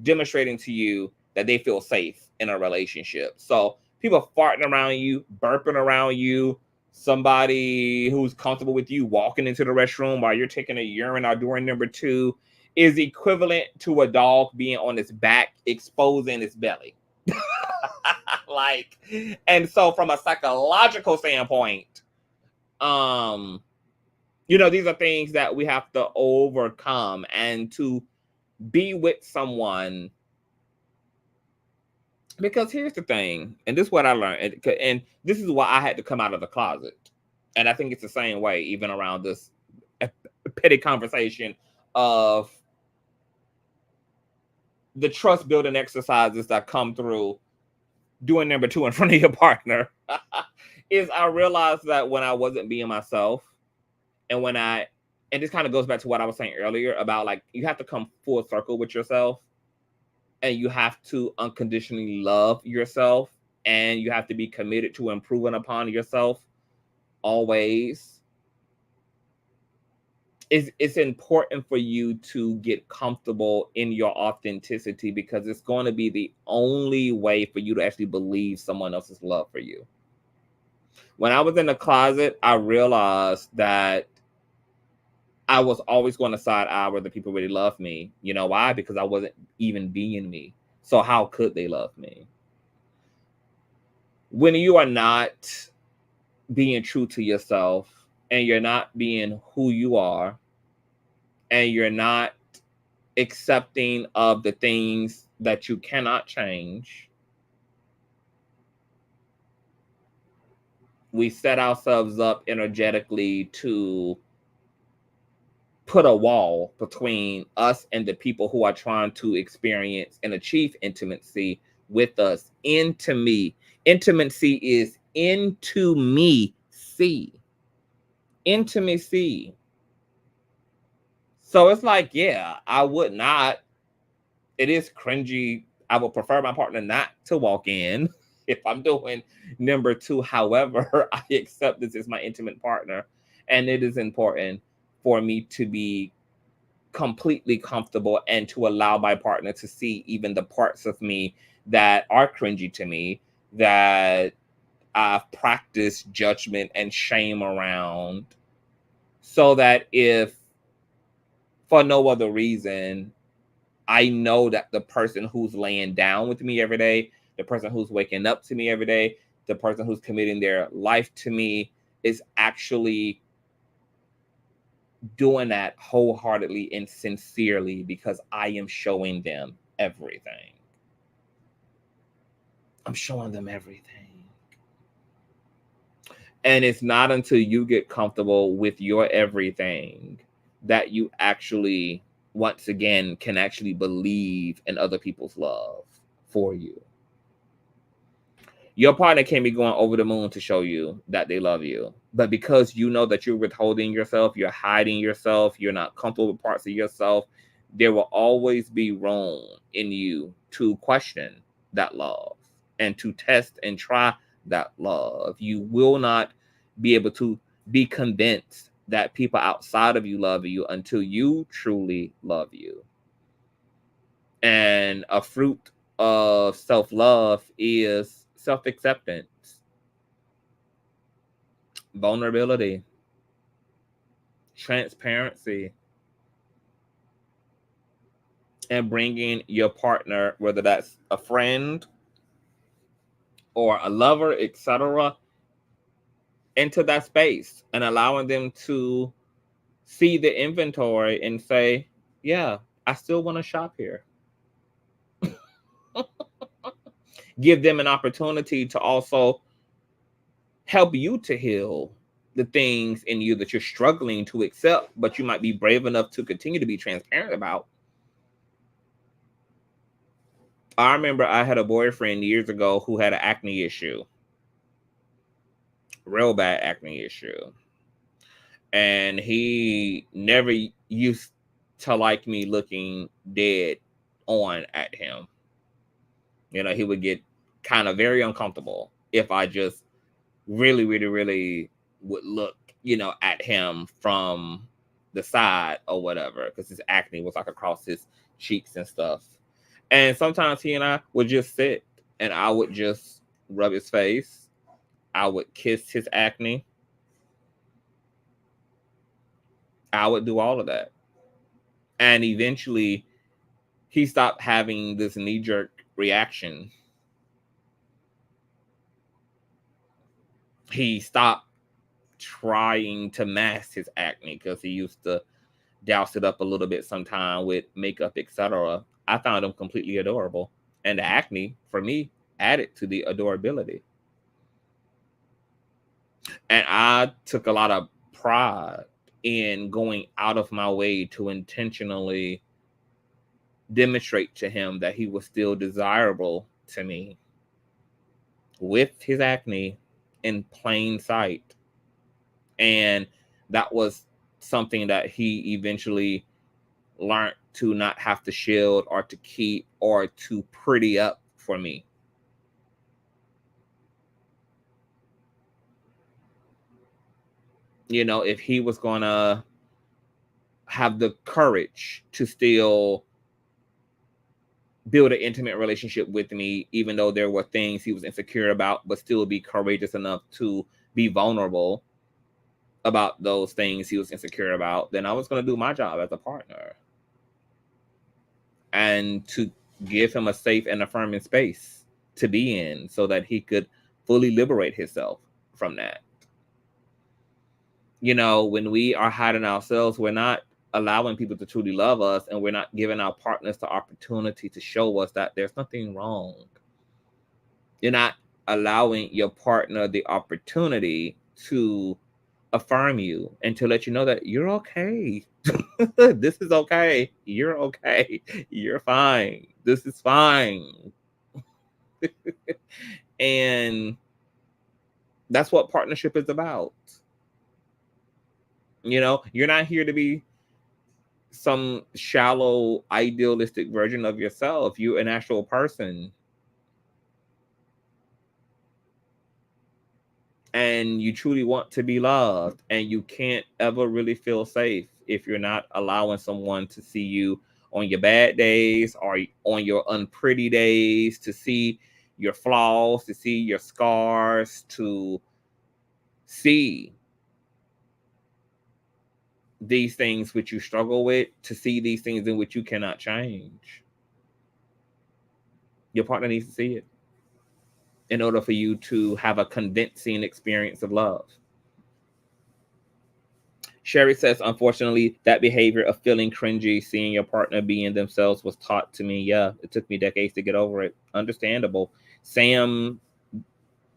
Speaker 1: demonstrating to you that they feel safe in a relationship. So people farting around you, burping around you, somebody who's comfortable with you walking into the restroom while you're taking a urine or doing number two is equivalent to a dog being on its back, exposing its belly. Like, and so from a psychological standpoint, you know, these are things that we have to overcome, and to be with someone. Because here's the thing, and this is what I learned, and this is why I had to come out of the closet. And I think it's the same way, even around this petty conversation of the trust building exercises that come through doing number 2 in front of your partner. Is I realized that when I wasn't being myself, and and this kind of goes back to what I was saying earlier about, like, you have to come full circle with yourself, and you have to unconditionally love yourself, and you have to be committed to improving upon yourself always. It's important for you to get comfortable in your authenticity, because it's going to be the only way for you to actually believe someone else's love for you. When I was in the closet, I realized that I was always going to side eye whether people really love me. You know why? Because I wasn't even being me. So how could they love me? When you are not being true to yourself, and you're not being who you are, and you're not accepting of the things that you cannot change, we set ourselves up energetically to put a wall between us and the people who are trying to experience and achieve intimacy with us. Intimacy is into me. Intimacy. So it's like, yeah, I would not. It is cringy. I would prefer my partner not to walk in if I'm doing number 2. However, I accept this as my intimate partner, and it is important for me to be completely comfortable and to allow my partner to see even the parts of me that are cringy to me, that I've practiced judgment and shame around, so that if for no other reason, I know that the person who's laying down with me every day, the person who's waking up to me every day, the person who's committing their life to me is actually doing that wholeheartedly and sincerely, because I am showing them everything. I'm showing them everything. And it's not until you get comfortable with your everything that you actually, once again, can actually believe in other people's love for you. Your partner can be going over the moon to show you that they love you, but because you know that you're withholding yourself, you're hiding yourself, you're not comfortable with parts of yourself, there will always be room in you to question that love and to test and try that love. You will not be able to be convinced that people outside of you love you until you truly love you. And a fruit of self-love is self-acceptance, vulnerability, transparency, and bringing your partner, whether that's a friend or a lover, etc., into that space and allowing them to see the inventory and say, yeah, I still want to shop here. Give them an opportunity to also help you to heal the things in you that you're struggling to accept, but you might be brave enough to continue to be transparent about. I remember I had a boyfriend years ago who had an acne issue, real bad acne issue. And he never used to like me looking dead on at him. You know, he would get kind of very uncomfortable if I just really, really, really would look, you know, at him from the side or whatever, because his acne was like across his cheeks and stuff. And sometimes he and I would just sit and I would just rub his face. I would kiss his acne. I would do all of that. And eventually he stopped having this knee-jerk reaction he stopped trying to mask his acne because he used to douse it up a little bit sometime with makeup, etc. I found him completely adorable. And the acne, for me, added to the adorability. And I took a lot of pride in going out of my way to intentionally demonstrate to him that he was still desirable to me with his acne in plain sight. And that was something that he eventually learned to not have to shield or to keep or to pretty up for me. You know, if he was going to have the courage to still build an intimate relationship with me, even though there were things he was insecure about, but still be courageous enough to be vulnerable about those things he was insecure about, then I was going to do my job as a partner and to give him a safe and affirming space to be in so that he could fully liberate himself from that. You know, when we are hiding ourselves, we're not allowing people to truly love us, and we're not giving our partners the opportunity to show us that there's nothing wrong. You're not allowing your partner the opportunity to affirm you and to let you know that you're okay. This is okay. You're okay. You're fine. This is fine. And that's what partnership is about. You know, you're not here to be some shallow, idealistic version of yourself. You're an actual person. And you truly want to be loved. And you can't ever really feel safe if you're not allowing someone to see you on your bad days or on your unpretty days, to see your flaws, to see your scars, to see these things which you struggle with, to see these things in which you cannot change. Your partner needs to see it in order for you to have a convincing experience of love. Sherry says, unfortunately, that behavior of feeling cringy, seeing your partner being themselves was taught to me. Yeah, it took me decades to get over it. Understandable. Sam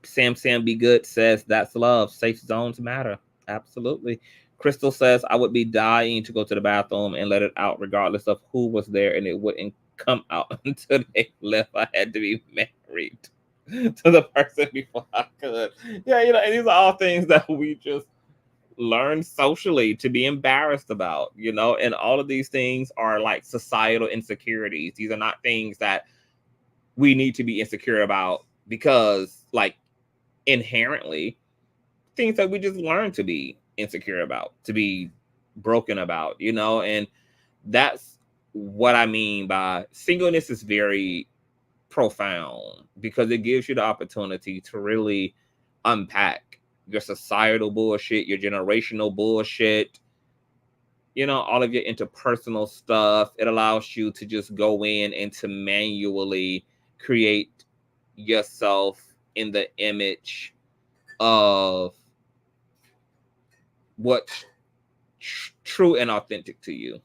Speaker 1: Be Good says, that's love. Safe zones matter. Absolutely. Crystal says, I would be dying to go to the bathroom and let it out regardless of who was there, and it wouldn't come out until they left. I had to be married to the person before I could. Yeah, you know, and these are all things that we just learn socially to be embarrassed about, you know, and all of these things are like societal insecurities. These are not things that we need to be insecure about because, like, inherently things that we just learn to be insecure about, to be broken about, you know. And that's what I mean by singleness is very profound, because it gives you the opportunity to really unpack your societal bullshit, your generational bullshit, you know, all of your interpersonal stuff. It allows you to just go in and to manually create yourself in the image of what's true and authentic to you.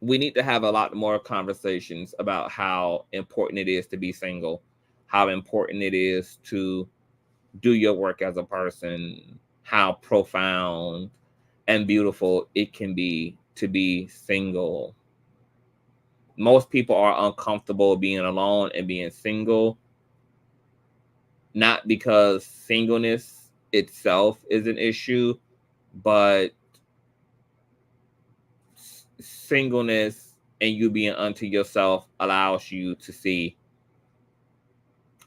Speaker 1: We need to have a lot more conversations about how important it is to be single, how important it is to do your work as a person, how profound and beautiful it can be to be single. Most people are uncomfortable being alone and being single, not because singleness itself is an issue, but singleness and you being unto yourself allows you to see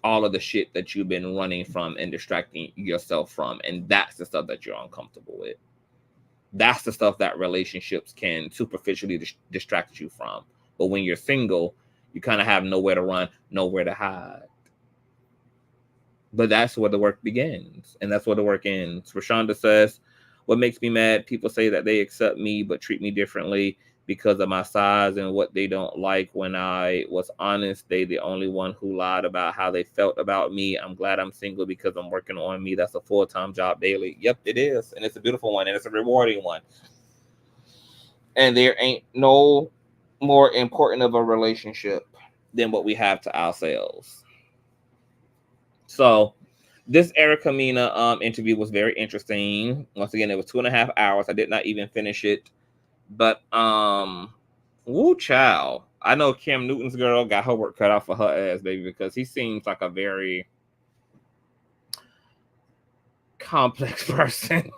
Speaker 1: all of the shit that you've been running from and distracting yourself from. And that's the stuff that you're uncomfortable with. That's the stuff that relationships can superficially distract you from. But when you're single, you kind of have nowhere to run, nowhere to hide. But that's where the work begins, and that's where the work ends. Rashonda says, what makes me mad? People say that they accept me but treat me differently. because of my size and what they don't like when I was honest. They the only one who lied about how they felt about me. I'm glad I'm single because I'm working on me. That's a full-time job daily. Yep, it is. And it's a beautiful one, and it's a rewarding one. And there ain't no more important of a relationship than what we have to ourselves. So this Erica Mena interview was very interesting. Once again, it was 2.5 hours. I did not even finish it. But woo child. I know Cam Newton's girl got her work cut out for her ass, baby, because he seems like a very complex person.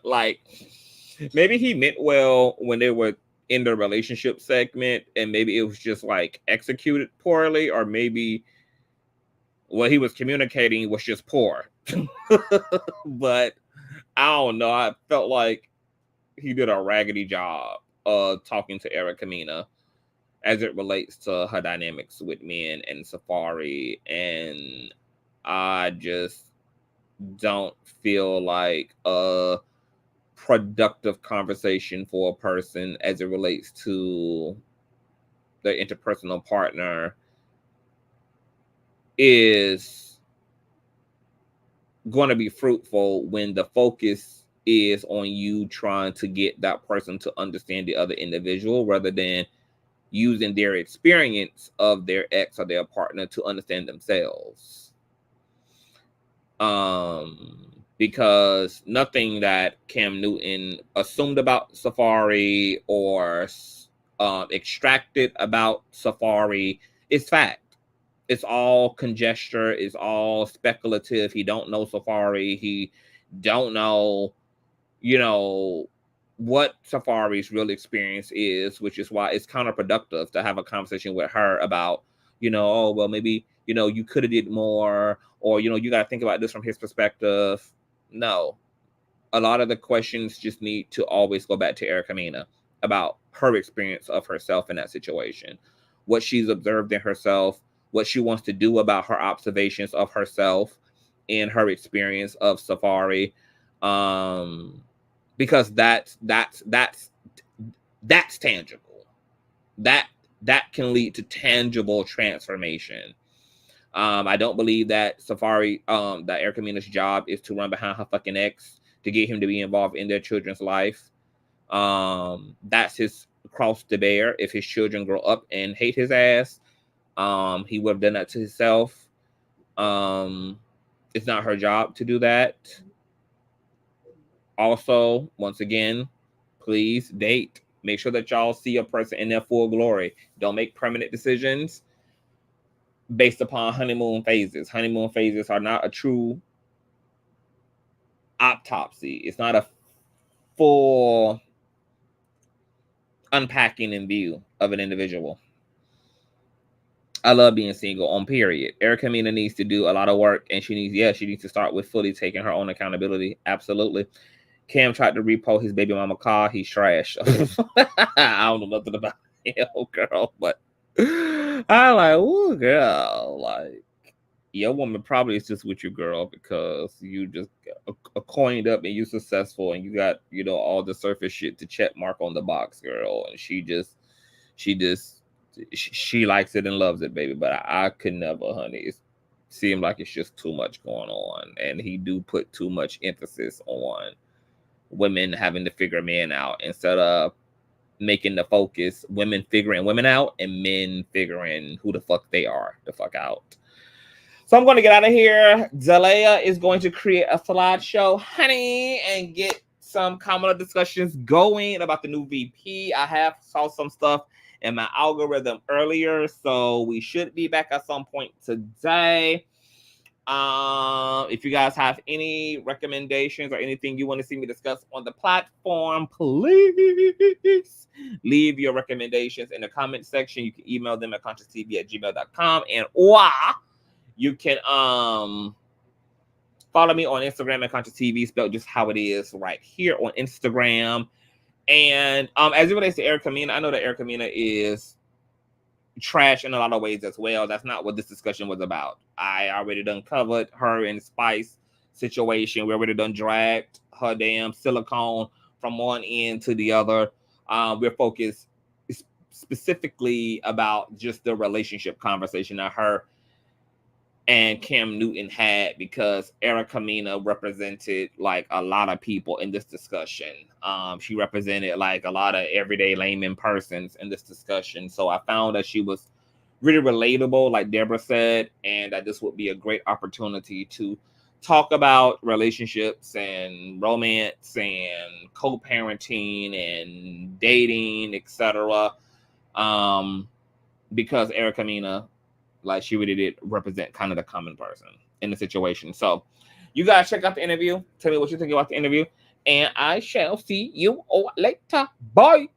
Speaker 1: Like, maybe he meant well when they were in the relationship segment, and maybe it was just like executed poorly, or maybe what he was communicating was just poor. But I don't know. I felt like he did a raggedy job of talking to Erica Mena as it relates to her dynamics with men and Safari. And I just don't feel like a productive conversation for a person as it relates to their interpersonal partner is going to be fruitful when the focus is on you trying to get that person to understand the other individual rather than using their experience of their ex or their partner to understand themselves. Because nothing that Cam Newton assumed about Safari or extracted about Safari is fact. It's all conjecture. It's all speculative. He don't know Safari. He don't know, you know, what Safari's real experience is, which is why it's counterproductive to have a conversation with her about, you know, oh, well, maybe, you know, you could have did more, or, you know, you got to think about this from his perspective. No, a lot of the questions just need to always go back to Erica Mena about her experience of herself in that situation, what she's observed in herself, what she wants to do about her observations of herself in her experience of Safari. Because that's tangible. That can lead to tangible transformation. I don't believe that Safari, that Erica Mena's job is to run behind her fucking ex to get him to be involved in their children's life. That's his cross to bear. If his children grow up and hate his ass, he would have done that to himself. It's not her job to do that. Also, once again, please date. Make sure that y'all see a person in their full glory. Don't make permanent decisions based upon honeymoon phases. Honeymoon phases are not a true autopsy. It's not a full unpacking and view of an individual. I love being single on period. Erica Mena needs to do a lot of work, and she needs to start with fully taking her own accountability. Absolutely. Cam tried to repo his baby mama car. He's trash. I don't know nothing about him, girl, but I like, ooh, girl, like, your woman probably is just with you, girl, because you just coined up and you successful and you got, you know, all the surface shit to check mark on the box, girl, and she likes it and loves it, baby. But I could never, honey. It seems like it's just too much going on, and he do put too much emphasis on women having to figure men out instead of making the focus women figuring women out and men figuring who the fuck they are the fuck out. So I'm going to get out of here. Zalea is going to create a slideshow, honey, and get some common discussions going about the new VP. I have saw some stuff in my algorithm earlier, so we should be back at some point today. If you guys have any recommendations or anything you want to see me discuss on the platform, please leave your recommendations in the comment section. You can email them at consciouztv@gmail.com, and you can follow me on Instagram at CHILEEEEEE, spelled just how it is right here on Instagram. And as it relates to Erica Mena, I know that Erica Mena is trash in a lot of ways as well. That's not what this discussion was about. I already done covered her and Spice situation. We already done dragged her damn silicone from one end to the other. we're focused specifically about just the relationship conversation that her and Cam Newton had, because Erica Mena represented like a lot of people in this discussion. She represented like a lot of everyday layman persons in this discussion. So I found that she was really relatable, like Deborah said, and that this would be a great opportunity to talk about relationships and romance and co-parenting and dating, etc. Because Erica Mena, like, she really did represent kind of the common person in the situation. So you guys check out the interview. Tell me what you think about the interview. And I shall see you all later. Bye.